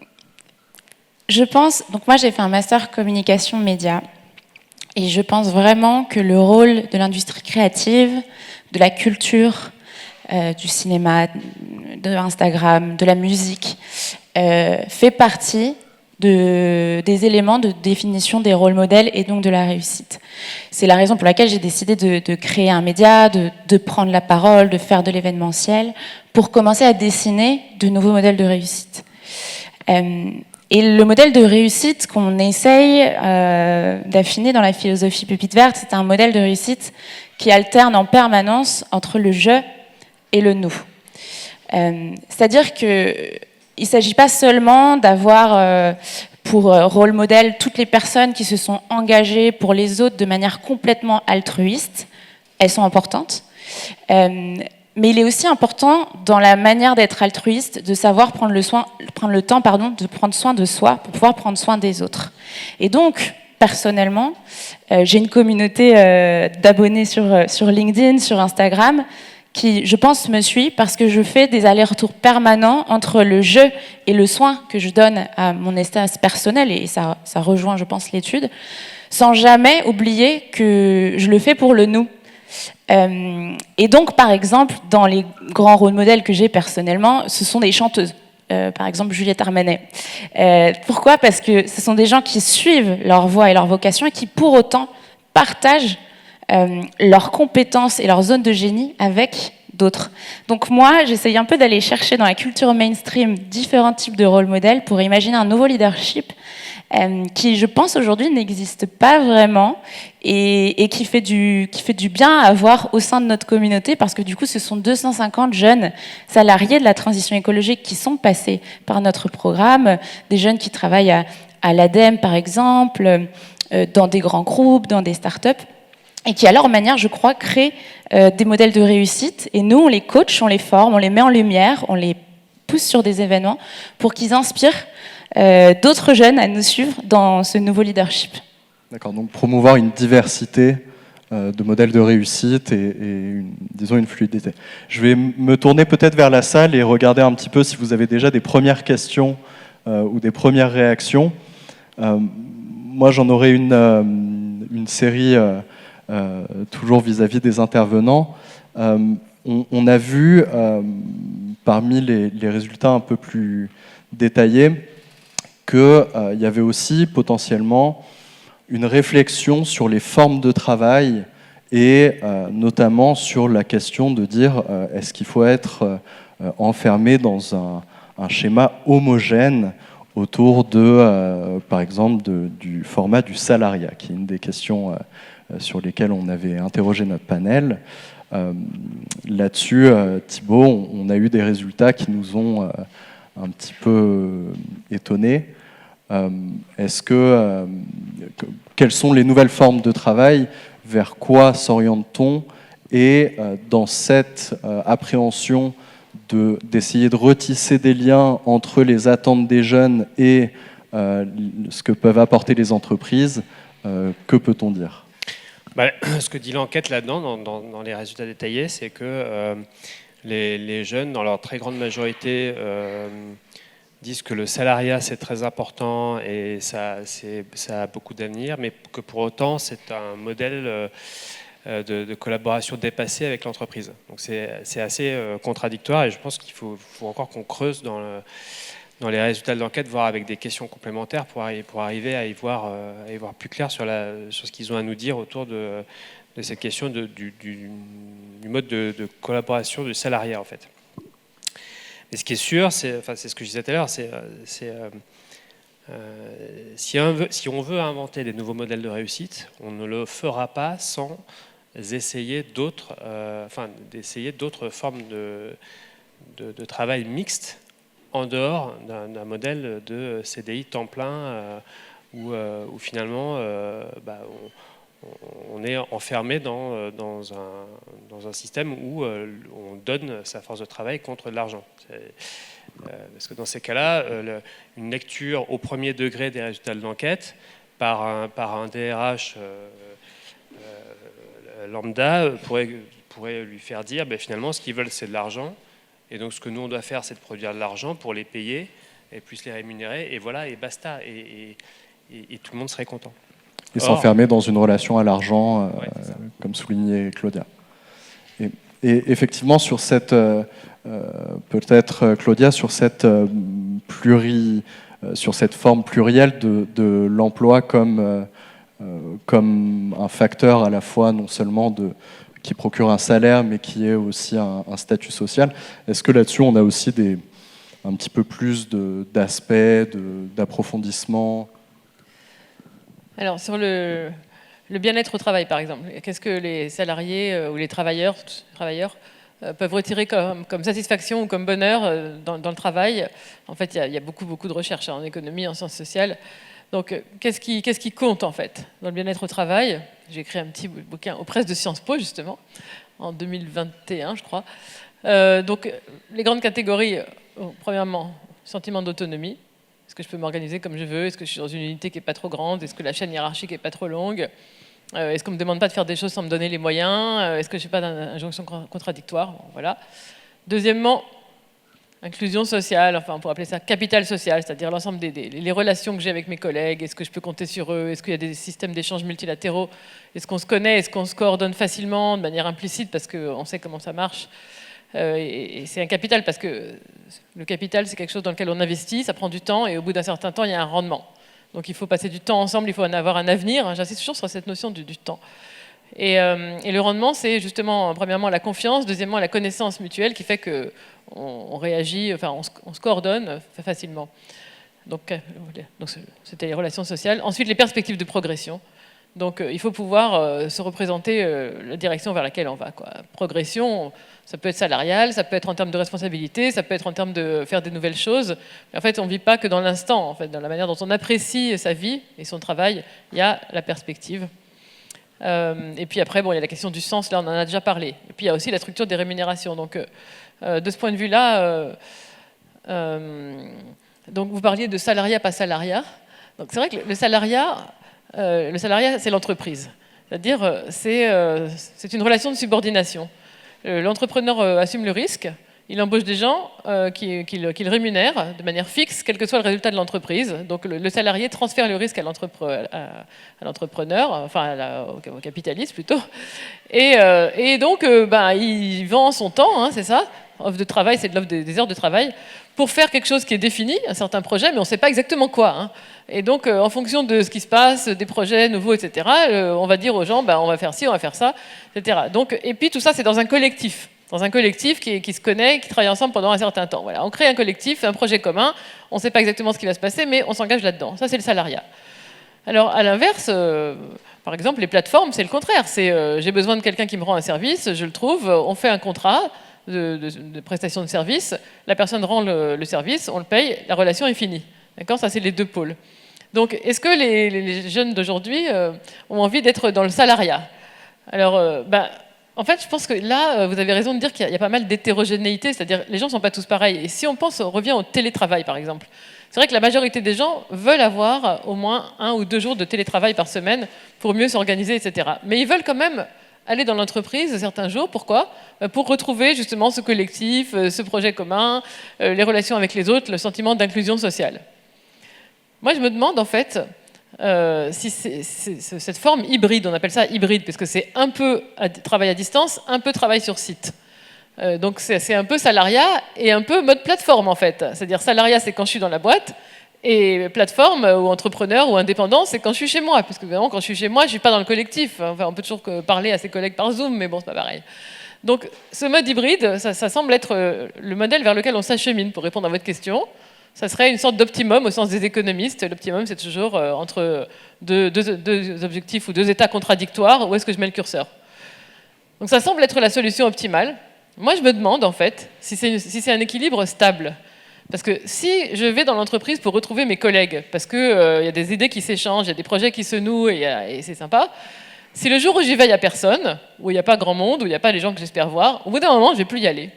pense, donc moi j'ai fait un master communication média, et je pense vraiment que le rôle de l'industrie créative, de la culture, du cinéma, de Instagram, de la musique, fait partie des éléments de définition des rôles modèles et donc de la réussite. C'est la raison pour laquelle j'ai décidé de créer un média, de prendre la parole, de faire de l'événementiel, pour commencer à dessiner de nouveaux modèles de réussite. Et le modèle de réussite qu'on essaye d'affiner dans la philosophie Pépite Verte, c'est un modèle de réussite qui alterne en permanence entre le je et le nous. C'est-à-dire qu'il ne s'agit pas seulement d'avoir pour rôle modèle toutes les personnes qui se sont engagées pour les autres de manière complètement altruiste. Elles sont importantes. Mais il est aussi important, dans la manière d'être altruiste, de savoir prendre le temps de prendre soin de soi pour pouvoir prendre soin des autres. Et donc, personnellement, j'ai une communauté d'abonnés sur LinkedIn, sur Instagram, qui, je pense, me suit parce que je fais des allers-retours permanents entre le je et le soin que je donne à mon espace personnel, et ça rejoint, je pense, l'étude, sans jamais oublier que je le fais pour le nous. Et donc, par exemple, dans les grands rôles modèles que j'ai personnellement, ce sont des chanteuses. Par exemple, Juliette Armanet. Pourquoi ? Parce que ce sont des gens qui suivent leur voix et leur vocation et qui, pour autant, partagent leurs compétences et leur zone de génie avec d'autres. Donc moi, j'essaye un peu d'aller chercher dans la culture mainstream différents types de rôles modèles pour imaginer un nouveau leadership qui, je pense, aujourd'hui n'existe pas vraiment et qui fait du bien à avoir au sein de notre communauté, parce que du coup, ce sont 250 jeunes salariés de la transition écologique qui sont passés par notre programme, des jeunes qui travaillent à l'ADEME, par exemple, dans des grands groupes, dans des startups, et qui, à leur manière, je crois, créent des modèles de réussite. Et nous, on les coach, on les forme, on les met en lumière, on les pousse sur des événements pour qu'ils inspirent d'autres jeunes à nous suivre dans ce nouveau leadership. D'accord, donc promouvoir une diversité de modèles de réussite et disons une fluidité. Je vais me tourner peut-être vers la salle et regarder un petit peu si vous avez déjà des premières questions ou des premières réactions. Moi, j'en aurais une série toujours vis-à-vis des intervenants. On a vu, parmi les résultats un peu plus détaillés, qu'il y avait aussi potentiellement une réflexion sur les formes de travail et notamment sur la question de dire est-ce qu'il faut être enfermé dans un schéma homogène autour de, par exemple, du format du salariat, qui est une des questions sur lesquelles on avait interrogé notre panel. Là-dessus, Thibaut, on a eu des résultats qui nous ont un petit peu étonnés. Quelles sont les nouvelles formes de travail ? Vers quoi s'oriente-t-on ? Et dans cette appréhension d'essayer de retisser des liens entre les attentes des jeunes et ce que peuvent apporter les entreprises, que peut-on dire ? Ce que dit l'enquête là-dedans, dans les résultats détaillés, c'est que les jeunes, dans leur très grande majorité, disent que le salariat c'est très important et ça a beaucoup d'avenir, mais que pour autant c'est un modèle de collaboration dépassée avec l'entreprise. Donc c'est assez contradictoire et je pense qu'il faut encore qu'on creuse dans les résultats de l'enquête, voire avec des questions complémentaires pour arriver à y voir plus clair sur ce qu'ils ont à nous dire autour de cette question du mode de collaboration du salariat en fait. Et ce qui est sûr, c'est ce que je disais tout à l'heure, si on veut inventer des nouveaux modèles de réussite, on ne le fera pas sans essayer d'autres formes de travail mixte en dehors d'un modèle de CDI temps plein où finalement on est enfermé dans un système où on donne sa force de travail contre de l'argent. Parce que dans ces cas-là, une lecture au premier degré des résultats de l'enquête par un DRH lambda pourrait lui faire dire finalement ce qu'ils veulent c'est de l'argent et donc ce que nous on doit faire c'est de produire de l'argent pour les payer et puis les rémunérer et voilà et basta et tout le monde serait content. Et s'enfermer dans une relation à l'argent, comme soulignait Claudia. Et effectivement, sur cette, peut-être Claudia, sur cette forme plurielle de l'emploi comme un facteur à la fois non seulement qui procure un salaire, mais qui est aussi un statut social. Est-ce que là-dessus, on a aussi un petit peu plus d'aspects, d'approfondissement ? Alors, sur le bien-être au travail, par exemple, qu'est-ce que les salariés ou les travailleurs peuvent retirer comme satisfaction ou comme bonheur dans le travail? En fait, il y a beaucoup de recherches en économie, en sciences sociales. Donc, qu'est-ce qui compte, en fait, dans le bien-être au travail? J'ai écrit un petit bouquin aux presses de Sciences Po, justement, en 2021, je crois. Donc, les grandes catégories, premièrement, sentiment d'autonomie. Est-ce que je peux m'organiser comme je veux? Est-ce que je suis dans une unité qui n'est pas trop grande? Est-ce que la chaîne hiérarchique n'est pas trop longue? Est-ce qu'on ne me demande pas de faire des choses sans me donner les moyens? Est-ce que je n'ai pas d'injonction contradictoire? Bon, voilà. Deuxièmement, inclusion sociale, enfin on pourrait appeler ça capital social, c'est-à-dire l'ensemble les relations que j'ai avec mes collègues. Est-ce que je peux compter sur eux? Est-ce qu'il y a des systèmes d'échanges multilatéraux? Est-ce qu'on se connaît? Est-ce qu'on se coordonne facilement, de manière implicite, parce qu'on sait comment ça marche? Et c'est un capital parce que le capital, c'est quelque chose dans lequel on investit, ça prend du temps et au bout d'un certain temps, il y a un rendement. Donc il faut passer du temps ensemble, il faut en avoir un avenir. J'insiste toujours sur cette notion du temps. Et le rendement, c'est justement, premièrement, la confiance, deuxièmement, la connaissance mutuelle qui fait qu'on réagit, enfin, on se coordonne facilement. Donc c'était les relations sociales. Ensuite, les perspectives de progression. Donc il faut pouvoir se représenter la direction vers laquelle on va, quoi. Progression, ça peut être salarial, ça peut être en termes de responsabilité, ça peut être en termes de faire des nouvelles choses. Mais en fait, on ne vit pas que dans l'instant. En fait, dans la manière dont on apprécie sa vie et son travail, il y a la perspective. Et puis après, il y a la question du sens, là on en a déjà parlé. Et puis il y a aussi la structure des rémunérations. Donc de ce point de vue-là, donc vous parliez de salariat, pas salariat. Donc c'est vrai que le salariat, c'est l'entreprise. C'est-à-dire, c'est une relation de subordination. L'entrepreneur assume le risque, il embauche des gens qu'il rémunère de manière fixe, quel que soit le résultat de l'entreprise. Donc le salarié transfère le risque à l'entrepreneur, enfin au capitaliste plutôt. Et donc, il vend son temps, hein, c'est ça. Offre de travail, c'est de l'offre des heures de travail, pour faire quelque chose qui est défini, un certain projet, mais on ne sait pas exactement quoi. Hein. Et donc, en fonction de ce qui se passe, des projets nouveaux, etc., on va dire aux gens, on va faire ci, on va faire ça, etc. Donc, et puis tout ça, c'est dans un collectif qui se connaît, qui travaille ensemble pendant un certain temps. Voilà, on crée un collectif, un projet commun, on ne sait pas exactement ce qui va se passer, mais on s'engage là-dedans. Ça, c'est le salariat. Alors, à l'inverse, par exemple, les plateformes, c'est le contraire. C'est j'ai besoin de quelqu'un qui me rend un service, je le trouve, on fait un contrat de prestation de service, la personne rend le service, on le paye, la relation est finie. D'accord ? Ça, c'est les deux pôles. Donc, est-ce que les jeunes d'aujourd'hui ont envie d'être dans le salariat ? Alors, en fait, je pense que là, vous avez raison de dire qu'il y a pas mal d'hétérogénéité, c'est-à-dire les gens ne sont pas tous pareils. Et si on revient au télétravail, par exemple, c'est vrai que la majorité des gens veulent avoir au moins 1 ou 2 jours de télétravail par semaine pour mieux s'organiser, etc. Mais ils veulent quand même aller dans l'entreprise certains jours. Pourquoi ? Pour retrouver justement ce collectif, ce projet commun, les relations avec les autres, le sentiment d'inclusion sociale. Moi, je me demande en fait si cette forme hybride, on appelle ça hybride, parce que c'est un peu travail à distance, un peu travail sur site. Donc c'est un peu salariat et un peu mode plateforme en fait. C'est-à-dire salariat, c'est quand je suis dans la boîte, et plateforme ou entrepreneur ou indépendant, c'est quand je suis chez moi. Parce que vraiment, quand je suis chez moi, je ne suis pas dans le collectif. Enfin, on peut toujours parler à ses collègues par Zoom, mais bon, c'est pas pareil. Donc ce mode hybride, ça semble être le modèle vers lequel on s'achemine, pour répondre à votre question. Ça serait une sorte d'optimum au sens des économistes. L'optimum, c'est toujours entre deux objectifs ou deux états contradictoires. Où est-ce que je mets le curseur ? Donc ça semble être la solution optimale. Moi, je me demande, en fait, si c'est un équilibre stable. Parce que si je vais dans l'entreprise pour retrouver mes collègues, parce qu'il y a des idées qui s'échangent, il y a des projets qui se nouent et c'est sympa, si le jour où j'y vais, il n'y a personne, où il n'y a pas grand monde, où il n'y a pas les gens que j'espère voir, au bout d'un moment, je ne vais plus y aller.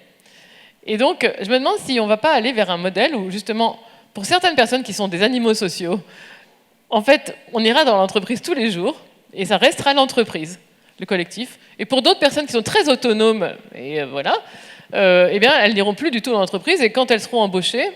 Et donc, je me demande si on ne va pas aller vers un modèle où, justement, pour certaines personnes qui sont des animaux sociaux, en fait, on ira dans l'entreprise tous les jours, et ça restera l'entreprise, le collectif. Et pour d'autres personnes qui sont très autonomes, et voilà, eh bien, elles n'iront plus du tout dans l'entreprise, et quand elles seront embauchées,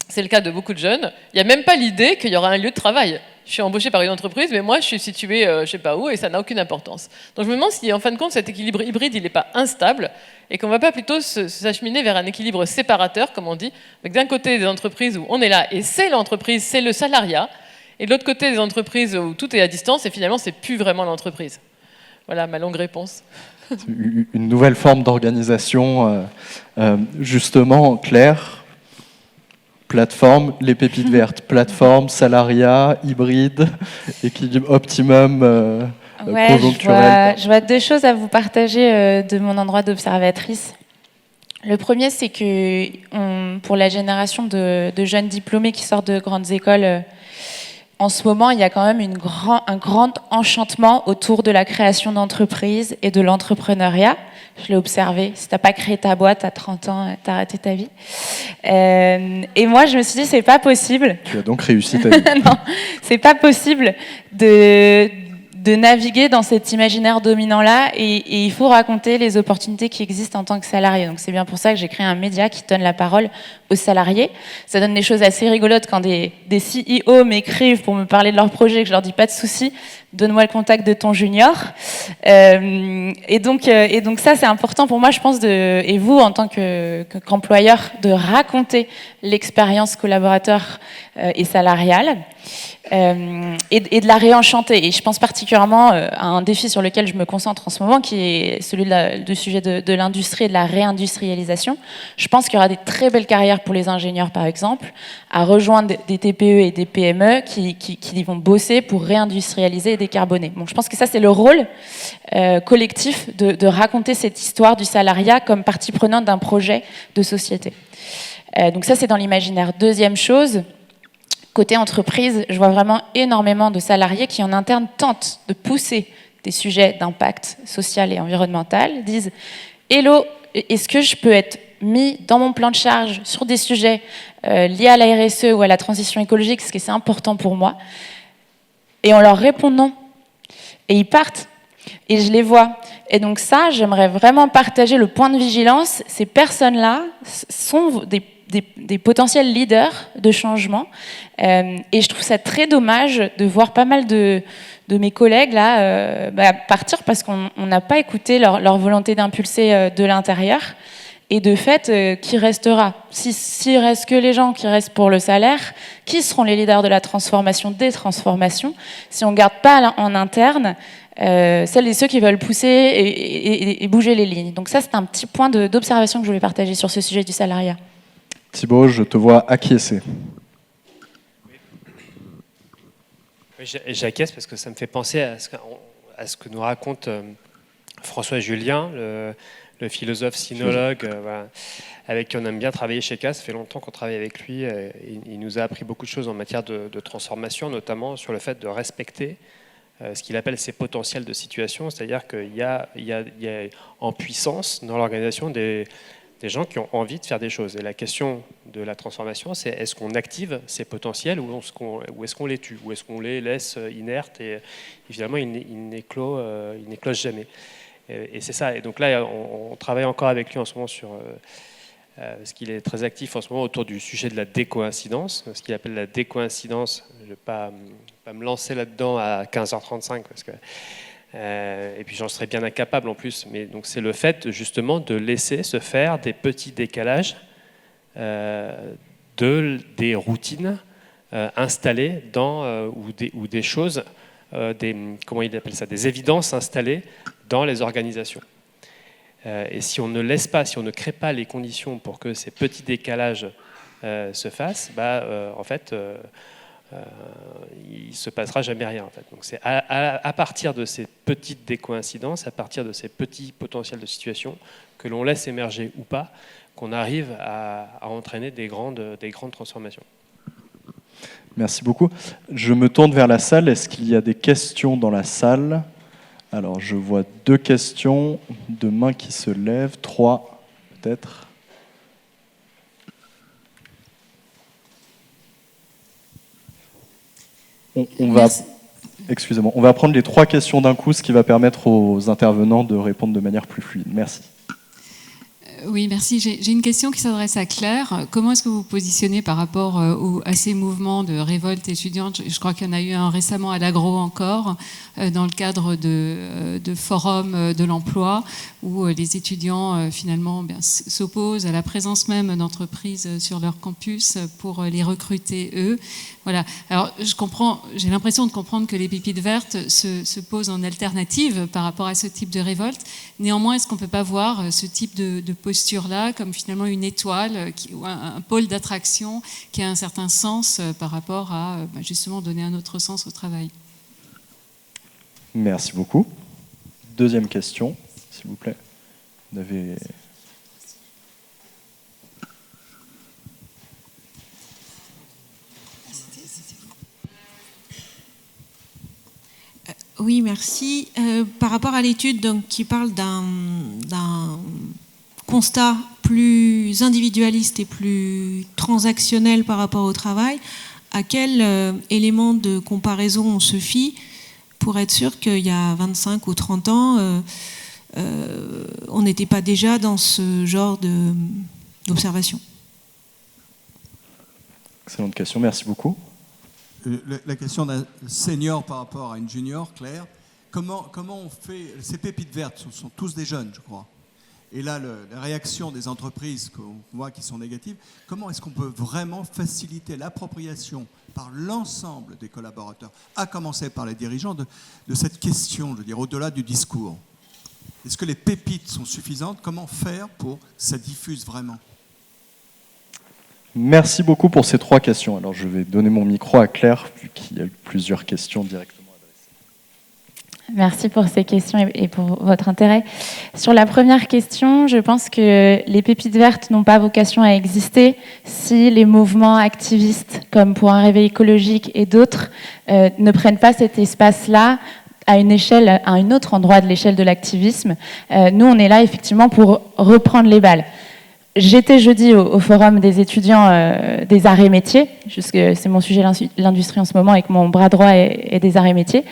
c'est le cas de beaucoup de jeunes, il n'y a même pas l'idée qu'il y aura un lieu de travail. Je suis embauchée par une entreprise, mais moi, je suis située je ne sais pas où, et ça n'a aucune importance. Donc je me demande si, en fin de compte, cet équilibre hybride, il n'est pas instable, et qu'on ne va pas plutôt s'acheminer vers un équilibre séparateur, comme on dit, avec d'un côté des entreprises où on est là, et c'est l'entreprise, c'est le salariat, et de l'autre côté des entreprises où tout est à distance, et finalement, c'est plus vraiment l'entreprise. Voilà ma longue réponse. Une nouvelle forme d'organisation, justement, claire. Plateforme, les pépites vertes. Plateforme, salariat, hybride, équilibre optimum, conjoncturel. Je vois deux choses à vous partager de mon endroit d'observatrice. Le premier, c'est que pour la génération de jeunes diplômés qui sortent de grandes écoles, en ce moment, il y a quand même un grand enchantement autour de la création d'entreprises et de l'entrepreneuriat. Je l'ai observé. Si tu n'as pas créé ta boîte à 30 ans, tu as raté ta vie. Et moi, je me suis dit, c'est pas possible. Tu as donc réussi ta vie. Non, c'est pas possible de naviguer dans cet imaginaire dominant-là, et il faut raconter les opportunités qui existent en tant que salarié. Donc c'est bien pour ça que j'ai créé un média qui donne la parole aux salariés. Ça donne des choses assez rigolotes quand des CEO m'écrivent pour me parler de leur projet, que je leur dis pas de souci, donne-moi le contact de ton junior. Et donc ça, c'est important pour moi, je pense, et vous, en tant qu'employeur, de raconter l'expérience collaborateur et salariale. Et de la réenchanter. Et je pense particulièrement à un défi sur lequel je me concentre en ce moment, qui est celui du sujet de l'industrie et de la réindustrialisation. Je pense qu'il y aura des très belles carrières pour les ingénieurs, par exemple, à rejoindre des TPE et des PME qui vont bosser pour réindustrialiser et décarboner. Bon, je pense que ça, c'est le rôle collectif de raconter cette histoire du salariat comme partie prenante d'un projet de société. Donc ça, c'est dans l'imaginaire. Deuxième chose, côté entreprise, je vois vraiment énormément de salariés qui, en interne, tentent de pousser des sujets d'impact social et environnemental, disent « Hello, est-ce que je peux être mis dans mon plan de charge sur des sujets liés à la RSE ou à la transition écologique, parce que c'est important pour moi ?» Et on leur répond non. Et ils partent. Et je les vois. Et donc ça, j'aimerais vraiment partager le point de vigilance. Ces personnes-là sont des potentiels leaders de changement. Et je trouve ça très dommage de voir pas mal de mes collègues là, partir parce qu'on n'a pas écouté leur volonté d'impulser de l'intérieur. Et de fait, qui restera ? S'il reste que les gens qui restent pour le salaire, qui seront les leaders de la transformation des transformations si on ne garde pas en interne celles et ceux qui veulent pousser et bouger les lignes. Donc ça, c'est un petit point d'observation que je voulais partager sur ce sujet du salariat. Thibaut, je te vois acquiescer. J'acquiesce parce que ça me fait penser à ce que nous raconte François Julien, le philosophe sinologue, voilà, avec qui on aime bien travailler chez CAS. Ça fait longtemps qu'on travaille avec lui. Il nous a appris beaucoup de choses en matière de transformation, notamment sur le fait de respecter ce qu'il appelle ses potentiels de situation, c'est-à-dire qu'il y a en puissance dans l'organisation des gens qui ont envie de faire des choses. Et la question de la transformation, c'est est-ce qu'on active ces potentiels ou est-ce qu'on les tue, ou est-ce qu'on les laisse inertes et finalement ils n'éclosent jamais. Et c'est ça. Et donc là, on travaille encore avec lui en ce moment sur... parce qu'il est très actif en ce moment autour du sujet de la décoïncidence, ce qu'il appelle la décoïncidence. Je ne vais pas me lancer là-dedans à 15h35, parce que, et puis j'en serais bien incapable en plus. Mais donc c'est le fait justement de laisser se faire des petits décalages des routines installées ou des choses, comment il appelle ça, des évidences installées dans les organisations. Et si on ne laisse pas, si on ne crée pas les conditions pour que ces petits décalages se fassent, en fait, il ne se passera jamais rien. En fait. Donc c'est à partir de ces petites décoïncidences, à partir de ces petits potentiels de situation, que l'on laisse émerger ou pas, qu'on arrive à entraîner des grandes transformations. Merci beaucoup. Je me tourne vers la salle. Est-ce qu'il y a des questions dans la salle ? Alors, je vois 2 questions, 2 mains qui se lèvent, 3 peut-être. Excusez-moi, on va prendre les 3 questions d'un coup, ce qui va permettre aux intervenants de répondre de manière plus fluide. Merci. Oui, merci. J'ai une question qui s'adresse à Claire. Comment est-ce que vous vous positionnez par rapport à ces mouvements de révolte étudiante ? Je crois qu'il y en a eu un récemment à l'Agro encore, dans le cadre de forums de l'emploi, où les étudiants finalement s'opposent à la présence même d'entreprises sur leur campus pour les recruter eux. Voilà. Alors, j'ai l'impression de comprendre que les pépites vertes se posent en alternative par rapport à ce type de révolte. Néanmoins, est-ce qu'on ne peut pas voir ce type de posture-là comme finalement une étoile ou un pôle d'attraction qui a un certain sens par rapport à justement donner un autre sens au travail ? Merci beaucoup. 2e question, s'il vous plaît. Vous avez... Oui, merci. Par rapport à l'étude donc, qui parle d'un constat plus individualiste et plus transactionnel par rapport au travail, à quel élément de comparaison on se fie pour être sûr qu'il y a 25 ou 30 ans, on n'était pas déjà dans ce genre d'observation ? Excellente question, merci beaucoup. La question d'un senior par rapport à une junior, Claire, comment on fait... Ces pépites vertes sont tous des jeunes, je crois. Et là, la réaction des entreprises qu'on voit qui sont négatives, comment est-ce qu'on peut vraiment faciliter l'appropriation par l'ensemble des collaborateurs, à commencer par les dirigeants, de cette question, je veux dire, au-delà du discours ? Est-ce que les pépites sont suffisantes ? Comment faire pour que ça diffuse vraiment ? Merci beaucoup pour ces 3 questions. Alors, je vais donner mon micro à Claire, vu qu'il y a eu plusieurs questions directement adressées. Merci pour ces questions et pour votre intérêt. Sur la première question, je pense que les pépites vertes n'ont pas vocation à exister si les mouvements activistes, comme pour un réveil écologique et d'autres, ne prennent pas cet espace-là à une échelle, à un autre endroit de l'échelle de l'activisme. Nous, on est là effectivement pour reprendre les balles. J'étais jeudi au forum des étudiants des arts et métiers, puisque c'est mon sujet l'industrie en ce moment et que mon bras droit est des arts et métiers.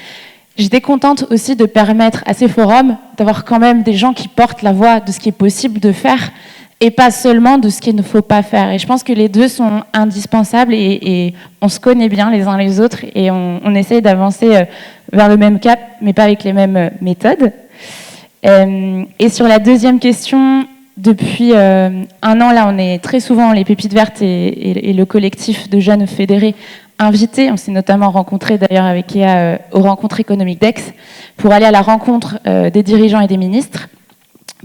J'étais contente aussi de permettre à ces forums d'avoir quand même des gens qui portent la voix de ce qui est possible de faire et pas seulement de ce qu'il ne faut pas faire. Et je pense que les deux sont indispensables et on se connaît bien les uns les autres et on essaye d'avancer vers le même cap, mais pas avec les mêmes méthodes. Et sur la deuxième question... Depuis un an, là, on est très souvent, les Pépites Vertes et le collectif de jeunes fédérés invités. On s'est notamment rencontrés d'ailleurs avec EA aux rencontres économiques d'Aix pour aller à la rencontre des dirigeants et des ministres,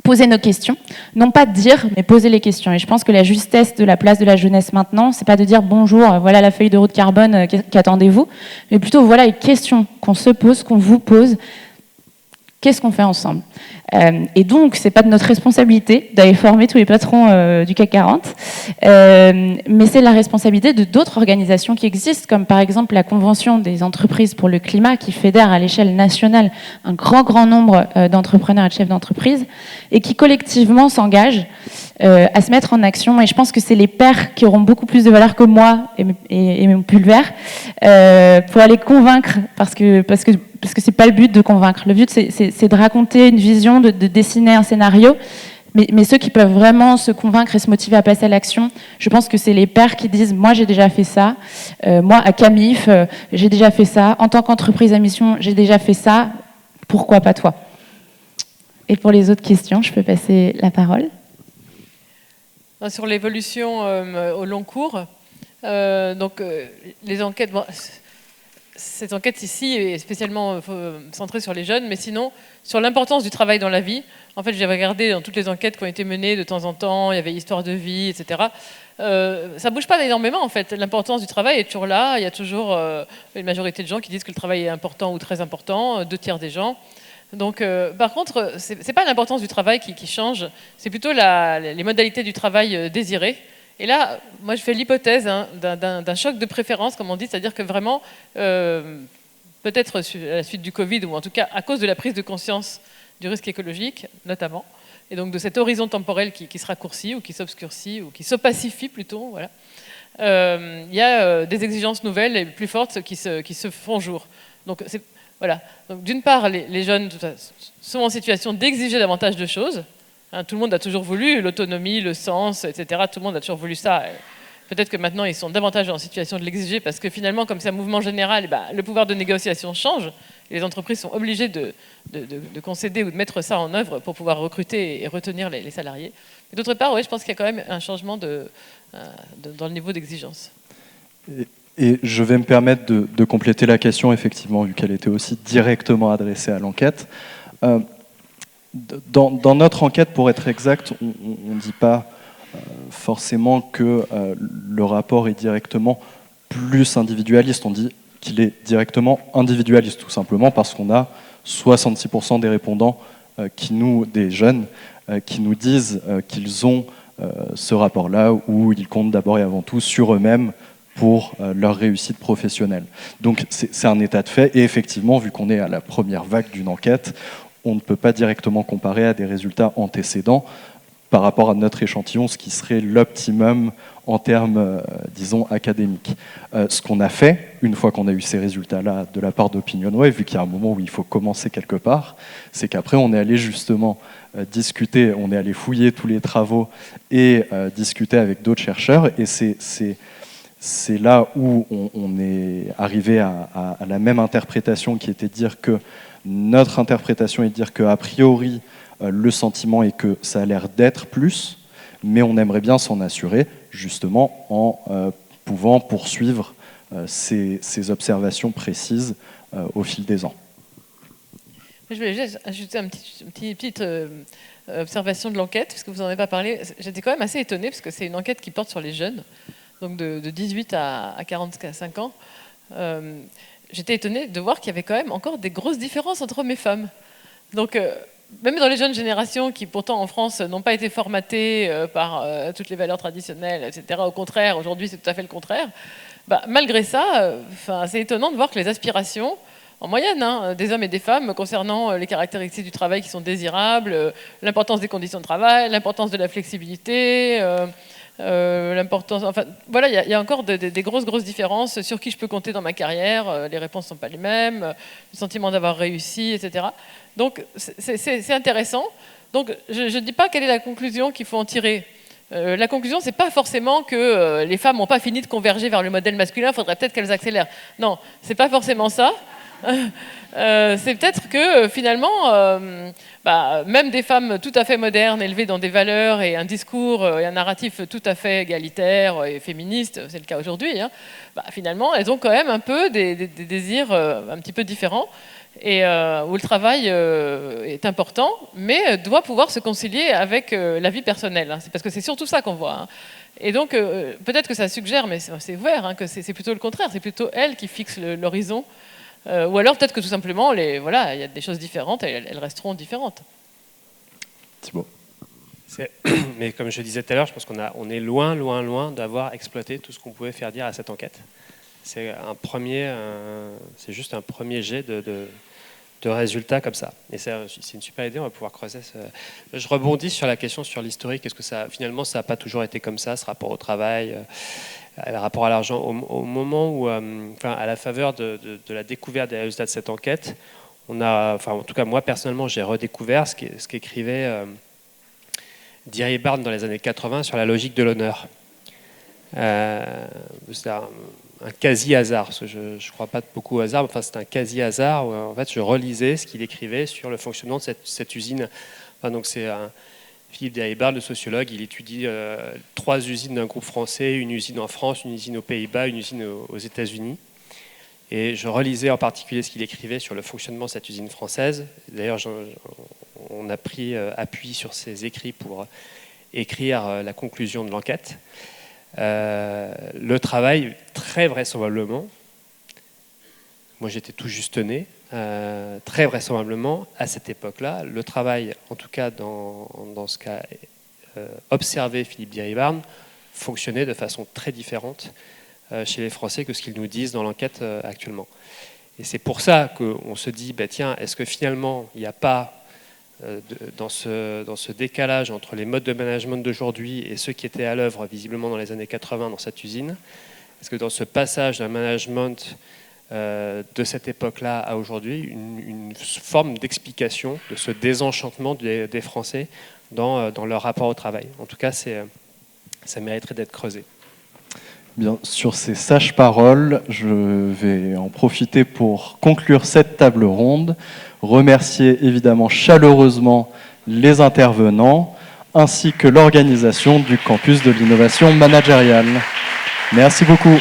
poser nos questions. Non pas dire, mais poser les questions. Et je pense que la justesse de la place de la jeunesse maintenant, c'est pas de dire bonjour, voilà la feuille de route carbone, qu'attendez-vous, mais plutôt voilà les questions qu'on se pose, qu'on vous pose. Qu'est-ce qu'on fait ensemble ? Et donc, ce n'est pas de notre responsabilité d'aller former tous les patrons du CAC 40, mais c'est la responsabilité de d'autres organisations qui existent, comme par exemple la Convention des entreprises pour le climat, qui fédère à l'échelle nationale un grand nombre d'entrepreneurs et de chefs d'entreprise, et qui collectivement s'engagent à se mettre en action. Et je pense que c'est les pairs qui auront beaucoup plus de valeur que moi et mon pulvère pour aller convaincre, parce que parce que c'est pas le but de convaincre. Le but, c'est de raconter une vision, de dessiner un scénario. Mais ceux qui peuvent vraiment se convaincre et se motiver à passer à l'action, je pense que c'est les pairs qui disent « moi j'ai déjà fait ça, moi à Camif, j'ai déjà fait ça, en tant qu'entreprise à mission, j'ai déjà fait ça, pourquoi pas toi ?» Et pour les autres questions, je peux passer la parole. Sur l'évolution au long cours, les enquêtes... Bon, cette enquête ici est spécialement centrée sur les jeunes, mais sinon, sur l'importance du travail dans la vie. En fait, j'ai regardé dans toutes les enquêtes qui ont été menées de temps en temps, il y avait histoire de vie, etc. Ça ne bouge pas énormément, en fait. L'importance du travail est toujours là. Il y a toujours une majorité de gens qui disent que le travail est important ou très important, 2/3 des gens. Donc, par contre, ce n'est pas l'importance du travail qui change, c'est plutôt les modalités du travail désirées. Et là, moi, je fais l'hypothèse d'un choc de préférence, comme on dit, c'est-à-dire que vraiment, peut-être à la suite du Covid, ou en tout cas à cause de la prise de conscience du risque écologique, notamment, et donc de cet horizon temporel qui se raccourcit, ou qui s'obscurcit, ou qui s'opacifie plutôt, voilà. Il y a des exigences nouvelles et plus fortes qui se font jour. Donc, voilà. Donc, d'une part, les jeunes sont en situation d'exiger davantage de choses. Tout le monde a toujours voulu l'autonomie, le sens, etc. Tout le monde a toujours voulu ça. Peut-être que maintenant, ils sont davantage en situation de l'exiger parce que finalement, comme c'est un mouvement général, le pouvoir de négociation change. Et les entreprises sont obligées de concéder ou de mettre ça en œuvre pour pouvoir recruter et retenir les salariés. Et d'autre part, oui, je pense qu'il y a quand même un changement dans le niveau d'exigence. Et je vais me permettre de compléter la question, effectivement, vu qu'elle était aussi directement adressée à l'enquête. Dans notre enquête, pour être exact, on ne dit pas forcément que le rapport est directement plus individualiste. On dit qu'il est directement individualiste, tout simplement parce qu'on a 66% des répondants, des jeunes, qui nous disent qu'ils ont ce rapport-là où ils comptent d'abord et avant tout sur eux-mêmes pour leur réussite professionnelle. Donc c'est un état de fait, et effectivement, vu qu'on est à la première vague d'une enquête, on ne peut pas directement comparer à des résultats antécédents par rapport à notre échantillon, ce qui serait l'optimum en termes, disons, académiques. Ce qu'on a fait, une fois qu'on a eu ces résultats-là de la part d'OpinionWay, vu qu'il y a un moment où il faut commencer quelque part, c'est qu'après on est allé justement discuter, on est allé fouiller tous les travaux et discuter avec d'autres chercheurs, et c'est là où on est arrivé à la même interprétation, qui était de dire que notre interprétation est de dire qu'a priori, le sentiment est que ça a l'air d'être plus, mais on aimerait bien s'en assurer, justement, en pouvant poursuivre ces observations précises au fil des ans. Je voulais juste ajouter une petite observation de l'enquête, parce que vous n'en avez pas parlé. J'étais quand même assez étonnée, parce que c'est une enquête qui porte sur les jeunes, donc de 18 à 45 ans. J'étais étonnée de voir qu'il y avait quand même encore des grosses différences entre hommes et femmes. Donc, même dans les jeunes générations qui, pourtant, en France, n'ont pas été formatées par toutes les valeurs traditionnelles, etc. Au contraire, aujourd'hui, c'est tout à fait le contraire. Malgré ça, c'est étonnant de voir que les aspirations, en moyenne, des hommes et des femmes, concernant les caractéristiques du travail qui sont désirables, l'importance des conditions de travail, l'importance de la flexibilité, l'importance... Enfin, voilà, il y a encore des grosses différences sur qui je peux compter dans ma carrière, les réponses ne sont pas les mêmes, le sentiment d'avoir réussi, etc. Donc, c'est intéressant. Donc, je ne dis pas quelle est la conclusion qu'il faut en tirer. La conclusion, c'est pas forcément que les femmes n'ont pas fini de converger vers le modèle masculin, il faudrait peut-être qu'elles accélèrent. Non, c'est pas forcément ça. C'est peut-être que finalement, même des femmes tout à fait modernes, élevées dans des valeurs et un discours et un narratif tout à fait égalitaire et féministe, c'est le cas aujourd'hui, finalement, elles ont quand même un peu des désirs un petit peu différents, et où le travail est important, mais doit pouvoir se concilier avec la vie personnelle. C'est parce que c'est surtout ça qu'on voit. Et donc, peut-être que ça suggère, mais c'est ouvert, que c'est plutôt le contraire, c'est plutôt elles qui fixent l'horizon. Ou alors peut-être que tout simplement, il y a des choses différentes et elles resteront différentes. Thibaut. Mais comme je disais tout à l'heure, je pense qu'on est loin d'avoir exploité tout ce qu'on pouvait faire dire à cette enquête. C'est juste un premier jet de résultats comme ça. Et c'est une super idée, on va pouvoir creuser. Je rebondis sur la question sur l'historique. Est-ce que finalement, ça n'a pas toujours été comme ça, ce rapport au travail le rapport à l'argent. Au moment où, à la faveur de la découverte des résultats de cette enquête, en tout cas moi personnellement, j'ai redécouvert ce qu'écrivait Thierry Bard dans les années 80 sur la logique de l'honneur. C'est un quasi-hasard, je ne crois pas beaucoup au hasard, mais c'est un quasi-hasard où en fait, je relisais ce qu'il écrivait sur le fonctionnement de cette usine. Donc c'est Philippe Thierry-Bard, le sociologue, il étudie 3 usines d'un groupe français, une usine en France, une usine aux Pays-Bas, une usine aux États-Unis. Et je relisais en particulier ce qu'il écrivait sur le fonctionnement de cette usine française. D'ailleurs, on a pris appui sur ses écrits pour écrire la conclusion de l'enquête. Le travail, très vraisemblablement, moi j'étais tout juste né, très vraisemblablement, à cette époque-là, le travail, en tout cas dans ce qu'a observé Philippe Thierry-Bard, fonctionnait de façon très différente chez les Français que ce qu'ils nous disent dans l'enquête actuellement. Et c'est pour ça qu'on se dit, tiens, est-ce que finalement, il n'y a pas, dans ce décalage entre les modes de management d'aujourd'hui et ceux qui étaient à l'œuvre visiblement dans les années 80 dans cette usine, est-ce que dans ce passage d'un management de cette époque-là à aujourd'hui, une forme d'explication de ce désenchantement des Français dans leur rapport au travail? En tout cas, ça mériterait d'être creusé. Bien, sur ces sages paroles, je vais en profiter pour conclure cette table ronde, remercier évidemment chaleureusement les intervenants, ainsi que l'organisation du campus de l'innovation managériale. Merci beaucoup.